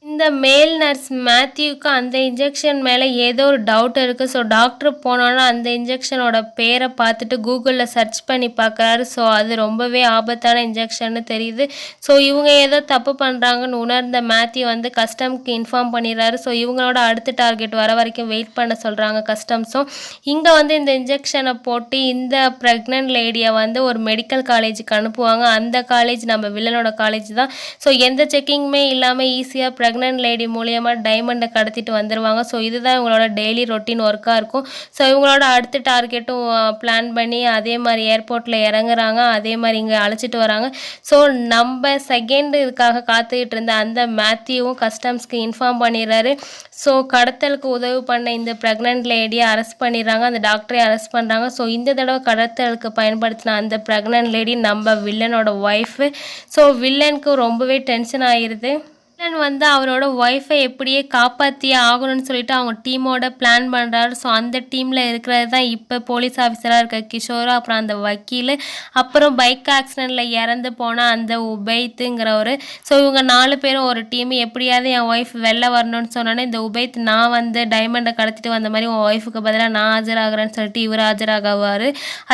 இந்த மேல் நர்ஸ் மேத்யூக்கு அந்த இன்ஜெக்ஷன் மேலே ஏதோ ஒரு டவுட் இருக்குது. ஸோ டாக்டர் போனோன்னா அந்த இன்ஜெக்ஷனோட பேரை பார்த்துட்டு கூகுளில் சர்ச் பண்ணி பார்க்குறாரு. ஸோ அது ரொம்பவே ஆபத்தான இன்ஜெக்ஷன்னு தெரியுது. ஸோ இவங்க ஏதோ தப்பு பண்ணுறாங்கன்னு உணர்ந்த மேத்யூ வந்து கஸ்டம்க்கு இன்ஃபார்ம் பண்ணிடுறாரு. ஸோ இவங்களோட அடுத்த டார்கெட் வர வரைக்கும் வெயிட் பண்ண சொல்கிறாங்க கஸ்டம்ஸும். இங்கே வந்து இந்த இன்ஜெக்ஷனை போட்டு இந்த ப்ரெக்னென்ட் லேடியை வந்து ஒரு மெடிக்கல் காலேஜுக்கு அனுப்புவாங்க. அந்த காலேஜ் நம்ம வில்லனோட காலேஜ் தான். ஸோ எந்த செக்கிங்குமே இல்லாமல் ஈஸியாக ப்ரெக்னென்ட் லேடி மூலியமாக டைமண்டை கடத்திட்டு வந்துடுவாங்க. ஸோ இதுதான் இவங்களோட டெய்லி ரொட்டீன் ஒர்க்காக இருக்கும். ஸோ இவங்களோட அடுத்த டார்கெட்டும் பிளான் பண்ணி அதே மாதிரி ஏர்போர்ட்டில் இறங்குறாங்க. அதே மாதிரி இங்கே அழைச்சிட்டு வராங்க. ஸோ நம்ம செகண்ட் இதுக்காக காத்துக்கிட்டு இருந்த அந்த மேத்யூவும் கஸ்டம்ஸ்க்கு இன்ஃபார்ம் பண்ணிடுறாரு. ஸோ கடத்தலுக்கு உதவி பண்ண இந்த ப்ரெக்னென்ட் லேடியை அரெஸ்ட் பண்ணிடுறாங்க. அந்த டாக்டரை அரெஸ்ட் பண்ணுறாங்க. ஸோ இந்த தடவை கடத்தலுக்கு பயன்படுத்தின அந்த ப்ரெக்னென்ட் லேடி நம்ம வில்லனோட ஒய்ஃபு. ஸோ வில்லனுக்கு ரொம்பவே டென்ஷன் ஆகிடுது. வில்லன் வந்து அவரோட ஒய்ஃபை எப்படியே காப்பாற்றியே ஆகணும்னு சொல்லிட்டு அவங்க டீமோட பிளான் பண்ணுறாரு. ஸோ அந்த டீமில் இருக்கிறது தான் இப்போ போலீஸ் ஆஃபீஸராக இருக்க கிஷோர், அப்புறம் அந்த வக்கீல், அப்புறம் பைக் ஆக்சிடெண்ட்டில் இறந்து போன அந்த உபைத்துங்கிறவர். ஸோ இவங்க 4 பேரும் ஒரு டீம். எப்படியாவது என் ஒய்ஃப் வெளில வரணும்னு சொன்னோன்னே இந்த உபைத் நான் வந்து டைமண்டை கடத்திட்டு வந்த மாதிரி உன் ஒய்ஃபுக்கு பதிலாக நான் ஆஜராகிறேன்னு சொல்லிட்டு இவர் ஆஜராகுவார்.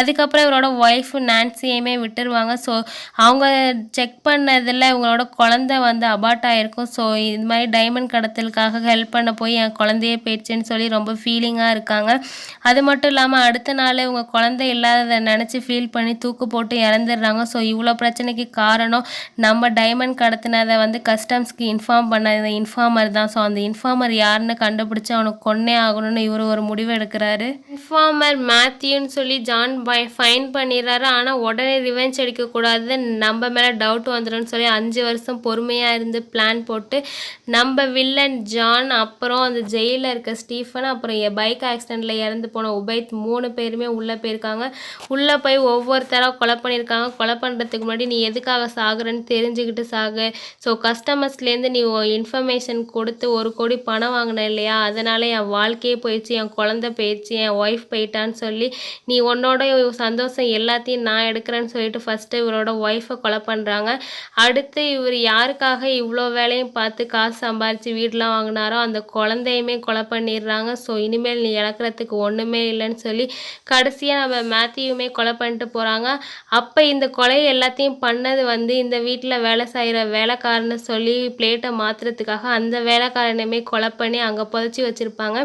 அதுக்கப்புறம் இவரோட ஒய்ஃப் நான்சியுமே விட்டுருவாங்க. ஸோ அவங்க செக் பண்ணதில் இவங்களோட குழந்தை வந்து அபார்ட் ஆகிருக்கும். ஸோ இது மாதிரி டைமண்ட் கடத்தலுக்காக ஹெல்ப் பண்ண போய் என் குழந்தையே போயிடுச்சுன்னு சொல்லி ரொம்ப ஃபீலிங்காக இருக்காங்க. அது மட்டும் இல்லாமல் அடுத்த நாள் இவங்க குழந்தை இல்லாததை நினச்சி ஃபீல் பண்ணி தூக்கு போட்டு இறந்துடுறாங்க. ஸோ இவ்வளோ பிரச்சனைக்கு காரணம் நம்ம டைமண்ட் கடத்தினதை வந்து கஸ்டம்ஸ்க்கு இன்ஃபார்ம் பண்ண இன்ஃபார்மர் தான். ஸோ அந்த இன்ஃபார்மர் யாருன்னு கண்டுபிடிச்சி அவனுக்கு கொன்னே ஆகணும்னு இவர் ஒரு முடிவு எடுக்கிறாரு. இன்ஃபார்மர் மேத்யூன்னு சொல்லி ஜான் ஃபைன் பண்ணிடுறாரு. ஆனால் உடனே ரிவெஞ்ச் எடுக்கக்கூடாது, நம்ம மேலே டவுட் வந்துடும்னு சொல்லி 5 வருஷம் பொறுமையாக இருந்து பிளான் போட்டு நம்ம வில்லன் ஜான், அப்புறம் அந்த ஜெயிலில் இருக்க ஸ்டீஃபன், அப்புறம் பைக் ஆக்சிடெண்ட்டில் இறந்து போன உபைத் 3 பேருமே உள்ளே போயிருக்காங்க. உள்ளே போய் ஒவ்வொருத்தராக கொலை பண்ணியிருக்காங்க. கொலை பண்ணுறதுக்கு முன்னாடி நீ எதுக்காக சாகுறன்னு தெரிஞ்சுக்கிட்டு சாகு. ஸோ கஸ்டமர்ஸ்லேருந்து நீ இன்ஃபர்மேஷன் கொடுத்து 1 கோடி பணம் வாங்கின இல்லையா, அதனால் என் வாழ்க்கையே போயிடுச்சு, என் குழந்தை போயிடுச்சு, என் ஒய்ஃப் போயிட்டான்னு சொல்லி நீ உன்னோட சந்தோஷம் எல்லாத்தையும் நான் எடுக்கிறேன்னு சொல்லிட்டு ஃபஸ்ட்டு இவரோட ஒய்ஃபை கொலை பண்ணுறாங்க. அடுத்து இவர் யாருக்காக இவ்வளோ வேலையும் பார்த்து காசு சம்பாரித்து வீடெலாம் வாங்கினாரோ அந்த குழந்தையுமே கொலை பண்ணிடுறாங்க. ஸோ இனிமேல் நீ இழக்கிறதுக்கு ஒன்றுமே இல்லைன்னு சொல்லி கடைசியாக நம்ம மேத்யூவுமே கொலை பண்ணிட்டு போகிறாங்க. அப்போ இந்த கொலை எல்லாத்தையும் பண்ணது வந்து இந்த வீட்டில் வேலை செய்கிற வேலைக்காரன்னு சொல்லி பிளேட்டை மாற்றுறதுக்காக அந்த வேலைக்காரனையுமே கொலை பண்ணி அங்கே புதைச்சி வச்சுருப்பாங்க.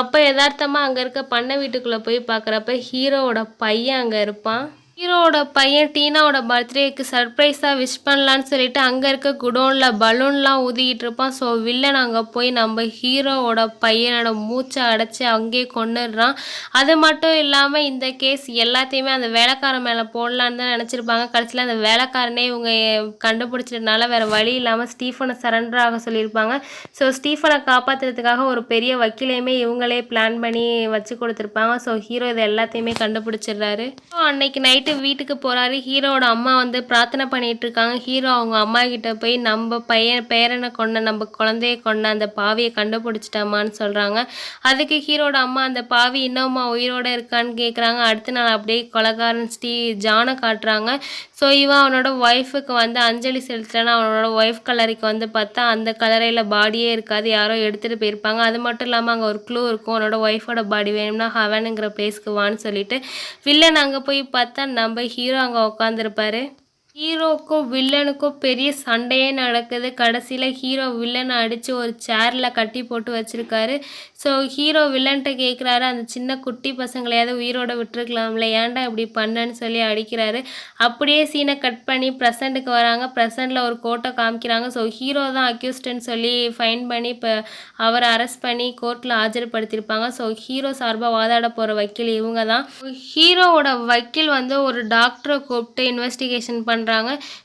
அப்போ யதார்த்தமாக அங்கே இருக்க பண்ணை வீட்டுக்குள்ளே போய் பார்க்குறப்ப ஹீரோவோட பையன் அங்கே இருப்பான். ஹீரோவோட பையன் டீனாவோட பர்த்டேக்கு சர்ப்ரைஸாக விஷ் பண்ணலான்னு சொல்லிட்டு அங்கே இருக்க குடோனில் பலூன்லாம் ஊதிக்கிட்டு இருப்பான். ஸோ வில்லன் அங்கே போய் நம்ம ஹீரோவோட பையனோட மூச்சை அடைச்சி அங்கேயே கொன்னுடுறான். அது மட்டும் இல்லாமல் இந்த கேஸ் எல்லாத்தையுமே அந்த வேலைக்காரன் மேலே போடலான்னு தான் நினச்சிருப்பாங்க. கடைசியில் அந்த வேலைக்காரனே இவங்க கண்டுபிடிச்சதுனால வேறு வழி இல்லாமல் ஸ்டீஃபனை சரண்டர் ஆக சொல்லியிருப்பாங்க. ஸோ ஸ்டீஃபனை காப்பாற்றுறதுக்காக ஒரு பெரிய வக்கீலையுமே இவங்களே பிளான் பண்ணி வச்சு கொடுத்துருப்பாங்க. ஸோ ஹீரோ இது எல்லாத்தையுமே கண்டுபிடிச்சிடுறாரு. ஸோ அன்னைக்கு நைட்டு வீட்டுக்கு போகிறாரு. ஹீரோவோட அம்மா வந்து பிரார்த்தனை பண்ணிட்டு இருக்காங்க. ஹீரோ அவங்க அம்மா கிட்ட போய் நம்ம பேரனை கொண்ட நம்ம குழந்தைய கொண்ட அந்த பாவியை கண்டுபிடிச்சிட்டோமான்னு சொல்கிறாங்க. அதுக்கு ஹீரோட அம்மா அந்த பாவி இன்னும்மா உயிரோட இருக்கான்னு கேட்குறாங்க. அடுத்த நாள் அப்படியே கொலைகாரன் ஜானை காட்டுறாங்க. ஸோ இவன் அவனோட ஒய்ஃபுக்கு வந்து அஞ்சலி செலுத்துறான்னு அவனோட ஒய்ஃப் கல்லறைக்கு வந்து பார்த்தா அந்த கல்லறையில் பாடியே இருக்காது, யாரோ எடுத்துகிட்டு போயிருப்பாங்க. அது மட்டும் இல்லாமல் அங்கே ஒரு க்ளூ இருக்கும், அவனோட ஒய்ஃபோட பாடி வேணும்னா ஹெவனுங்கிற பிளேஸ்க்கு வான்னு சொல்லிட்டு வில்லன் அங்கே போய் பார்த்தா நம்ம ஹீரோ அங்கே உட்காந்துருப்பாரு. ஹீரோக்கும் வில்லனுக்கும் பெரிய சண்டையே நடக்குது. கடைசியில ஹீரோ வில்லனை அடிச்சு ஒரு சேர்ல கட்டி போட்டு வச்சிருக்காரு. ஸோ ஹீரோ வில்லன்ட்ட கேட்குறாரு, அந்த சின்ன குட்டி பசங்களையாவது உயிரோட விட்டுருக்கலாம்ல, ஏன்டா இப்படி பண்ணன்னு சொல்லி அடிக்கிறாரு. அப்படியே சீனை கட் பண்ணி ப்ரெசண்ட்டுக்கு வராங்க. ப்ரெசண்ட்டில் ஒரு கோர்ட்டை காமிக்கிறாங்க. ஸோ ஹீரோ தான் அக்யூஸ்டுன்னு சொல்லி ஃபைன் பண்ணி இப்போ அவரை அரெஸ்ட் பண்ணி கோர்ட்டில் ஆஜர்படுத்தியிருப்பாங்க. ஸோ ஹீரோ சார்பாக வாதாட போகிற வக்கீல் இவங்க தான். ஹீரோவோட வக்கீல் வந்து ஒரு டாக்டரை கூப்பிட்டு இன்வெஸ்டிகேஷன் பண்ணுறாங்க.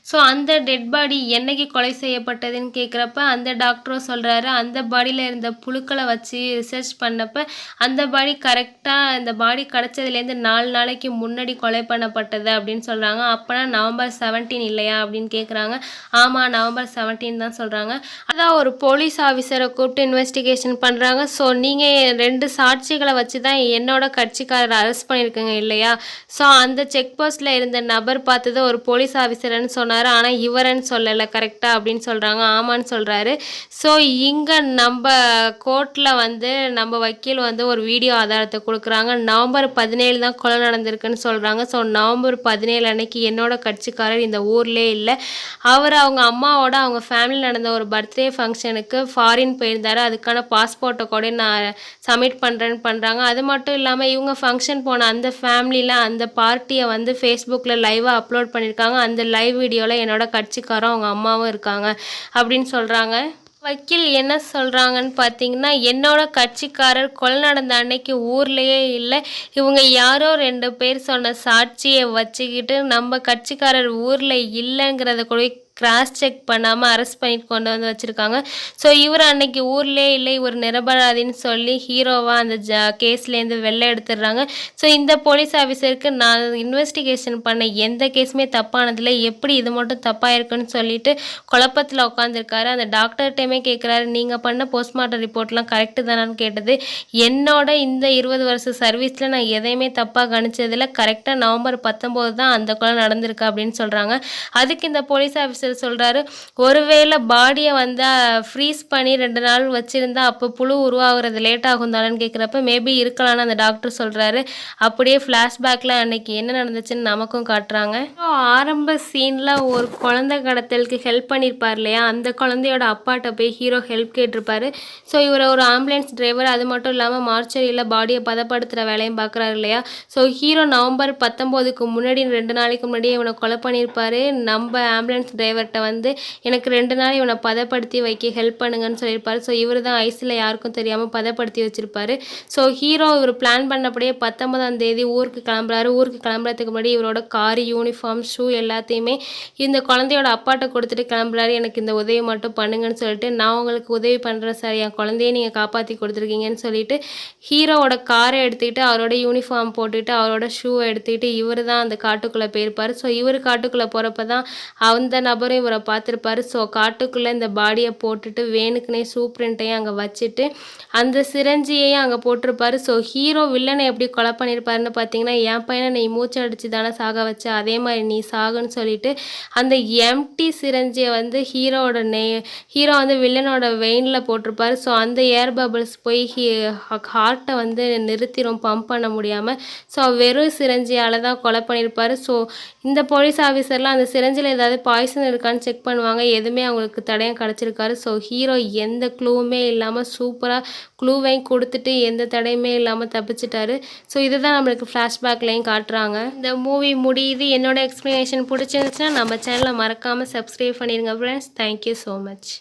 ஸோ அந்த டெட் பாடி என்னைக்கு கொலை செய்யப்பட்டதுன்னு கேட்குறப்ப அந்த டாக்டரும் சொல்கிறாரு, அந்த பாடியில் இருந்த புழுக்களை வச்சு ரிசர்ச் பண்ணப்ப அந்த பாடி கரெக்டாக இந்த பாடி கிடச்சதுலேருந்து 4 நாளைக்கு முன்னாடி கொலை பண்ணப்பட்டது அப்படின்னு சொல்கிறாங்க. அப்போனா நவம்பர் 17 இல்லையா அப்படின்னு கேட்குறாங்க. ஆமாம், நவம்பர் 17 தான் சொல்கிறாங்க. அதான் ஒரு போலீஸ் ஆஃபீஸரை கூப்பிட்டு இன்வெஸ்டிகேஷன் பண்ணுறாங்க. ஸோ நீங்கள் 2 சாட்சிகளை வச்சு தான் என்னோட கட்சிக்காரரை அரெஸ்ட் பண்ணியிருக்கீங்க இல்லையா? ஸோ அந்த செக் போஸ்ட்டில் இருந்த நபர் பார்த்தது ஒரு போலீஸ் ஆஃபீஸர்னு சொன்னார், ஆனால் இவரன்னு சொல்லலை கரெக்டாக அப்படின்னு சொல்கிறாங்க. ஆமான்னு சொல்கிறாரு. ஸோ இங்கே நம்ம கோர்ட்டில் வந்து நம்ம வக்கீல் வந்து ஒரு வீடியோ ஆதாரத்தை கொடுக்குறாங்க. நவம்பர் 17 தான் கொலை நடந்திருக்குன்னு சொல்கிறாங்க. ஸோ நவம்பர் 17 அன்னைக்கு என்னோட கட்சிக்காரர் இந்த ஊர்லேயே இல்லை. அவர் அவங்க அம்மாவோட அவங்க ஃபேமிலியில் நடந்த ஒரு பர்த்டே ஃபங்க்ஷனுக்கு ஃபாரின் போயிருந்தார். அதுக்கான பாஸ்போர்ட்டை கூட நான் சப்மிட் பண்ணுறாங்க. அது மட்டும் இல்லாமல் இவங்க ஃபங்க்ஷன் போன அந்த ஃபேமிலியில் அந்த பார்ட்டியை வந்து ஃபேஸ்புக்கில் லைவாக அப்லோட் பண்ணியிருக்காங்க. அந்த லைவ் வீடியோவில் என்னோட கட்சிக்காரும் அவங்க அம்மாவும் இருக்காங்க அப்படின்னு சொல்கிறாங்க. வக்கீல் என்ன சொல்கிறாங்கன்னு பார்த்தீங்கன்னா, என்னோட கட்சிக்காரர் கொலை நடந்த அன்னைக்கு ஊர்லேயே இல்லை. இவங்க யாரோ 2 பேர் சொன்ன சாட்சியை வச்சுக்கிட்டு நம்ம கட்சிக்காரர் ஊரில் இல்லைங்கிறத கூட கிராஸ் செக் பண்ணாமல் அரெஸ்ட் பண்ணிட்டு கொண்டு வந்து வச்சுருக்காங்க. ஸோ இவர் அன்னைக்கு ஊர்லேயே இல்லை, இவர் நிரபராதின்னு சொல்லி ஹீரோவாக அந்த கேஸ்லேருந்து வெளில எடுத்துடுறாங்க. ஸோ இந்த போலீஸ் ஆஃபீஸருக்கு நான் இன்வெஸ்டிகேஷன் பண்ண எந்த கேஸுமே தப்பானதில்லை, எப்படி இது மட்டும் தப்பாக இருக்குன்னு சொல்லிட்டு குழப்பத்தில் உட்காந்துருக்காரு. அந்த டாக்டர்கிட்டையுமே கேட்குறாரு, நீங்கள் பண்ண போஸ்ட்மார்ட்டம் ரிப்போர்ட்லாம் கரெக்டு தானான்னு கேட்டது. என்னோட இந்த 20 வருஷ சர்வீஸில் நான் எதையுமே தப்பாக கணிச்சதில்லை, கரெக்டாக நவம்பர் 19 தான் அந்த கொலை நடந்திருக்கு அப்படின்னு சொல்கிறாங்க. அதுக்கு இந்த போலீஸ் ஆஃபீஸர் சொல்கிறாரு, ஒருவேளை பாடியை வந்து ஃப்ரீஸ் பண்ணி 2 நாள் வச்சுருந்தா அப்போ புழு உருவாகிறது லேட் ஆகும் தானேன்னு கேட்குறப்ப மேபி இருக்கலான்னு அந்த டாக்டர் சொல்கிறாரு. அப்படியே ஃப்ளாஷ்பேக்கில் அன்னைக்கு என்ன நடந்துச்சுன்னு நமக்கும் காட்டுறாங்க. ஸோ ஆரம்ப சீனில் ஒரு குழந்தை கடத்தலுக்கு ஹெல்ப் பண்ணியிருப்பார் இல்லையா, அந்த குழந்தையோட அப்பாட்ட போய் ஹீரோ ஹெல்ப் கேட்டிருப்பாரு. ஸோ இவர் ஒரு ஆம்புலன்ஸ் டிரைவர், அது மட்டும் இல்லாமல் மார்ச்சரியில் பாடியை பதப்படுத்துகிற வேலையும் பார்க்குறாரு இல்லையா. ஸோ ஹீரோ நவம்பர் 19க்கு முன்னாடி 2 நாளைக்கு முன்னாடியே இவனை கொலை பண்ணியிருப்பாரு. நம்ம ஆம்புலன்ஸ் டிரைவர்கிட்ட வந்து எனக்கு 2 நாள் இவனை பதப்படுத்தி வைக்க ஹெல்ப் பண்ணுங்கன்னு சொல்லியிருப்பாரு. ஸோ இவர் தான் ஐஸில் யாருக்கும் தெரியாமல் பதப்படுத்தி வச்சுருப்பாரு. ஸோ ஹீரோ இவர் பிளான் பண்ணபடியே 19ஆம் தேதி ஊருக்கு கிளம்புறாரு. ஊருக்கு கிளம்புறதுக்கு முன்னாடி இவரோட கார், யூனிஃபார்ம், ஷூ எல்லாத்தையுமே இந்த குழந்தையோட அப்பாட்ட கொடுத்துட்டு கிளம்புறாரு. எனக்கு இந்த உதவி மட்டும் பண்ணுங்கன்னு சொல்லிட்டு, நான் உங்களுக்கு உதவி பண்ணுறேன் சார், என் குழந்தைய நீங்கள் காப்பாற்றி கொடுத்துருக்கீங்கன்னு சொல்லிட்டு ஹீரோவோட காரை எடுத்துக்கிட்டு அவரோட யூனிஃபார்ம் போட்டுக்கிட்டு அவரோட ஷூவை எடுத்துக்கிட்டு இவர் தான் அந்த காட்டுக்குள்ளே போயிருப்பார். ஸோ இவர் காட்டுக்குள்ளே போகிறப்ப தான் அந்த நபரும் இவரை பார்த்துருப்பாரு. ஸோ காட்டுக்குள்ளே இந்த பாடியை போட்டுட்டு வேணுக்குனே சூப்ரிண்ட்டையும் அங்கே வச்சுட்டு அந்த சிரஞ்சியையும் அங்கே போட்டிருப்பாரு. ஸோ ஹீரோ வில்லனை எப்படி கொலை பண்ணியிருப்பாருன்னு பார்த்தீங்கன்னா, என் பையனை நீ மூச்சு அடிச்சு தானே சாக வச்ச, அதே மாதிரி நீ சாகுன்னு சொல்லிட்டு அந்த எம்டி சிரஞ்சியை வந்து ஹீரோ வந்து வில்லனோட வெயினில் போட்டிருப்பாரு. ஸோ அந்த ஏர் பபிள்ஸ் போய் ஹார்ட்டை வந்து நிறுத்திடும், பம்ப் பண்ண முடியாமல். ஸோ வெறும் சிரஞ்சியால் தான் கொலை பண்ணியிருப்பாரு. ஸோ இந்த போலீஸ் ஆஃபீஸர்லாம் அந்த சிரஞ்சில் ஏதாவது பாய்சன் இருக்கான்னு செக் பண்ணுவாங்க. எதுவுமே அவங்களுக்கு தடயம் கிடச்சிருக்காரு. ஸோ ஹீரோ எந்த க்ளூவுமே இல்லாமல் சூப்பராக க்ளூவையும் கொடுத்துட்டு எந்த தடையுமே இல்லாமல் தப்பிச்சிட்டாரு. ஸோ இதுதான் நம்மளுக்கு ஃப்ளாஷ்பேக்லையும் காட்டுறாங்க. இந்த மூவி முடியுது. என்னோட எக்ஸ்ப்ளனேஷன் பிடிச்சிருந்துச்சுன்னா நம்ம சேனலை மறக்காமல் சப்ஸ்கிரைப் பண்ணிடுங்க ஃப்ரெண்ட்ஸ். Thank you so much.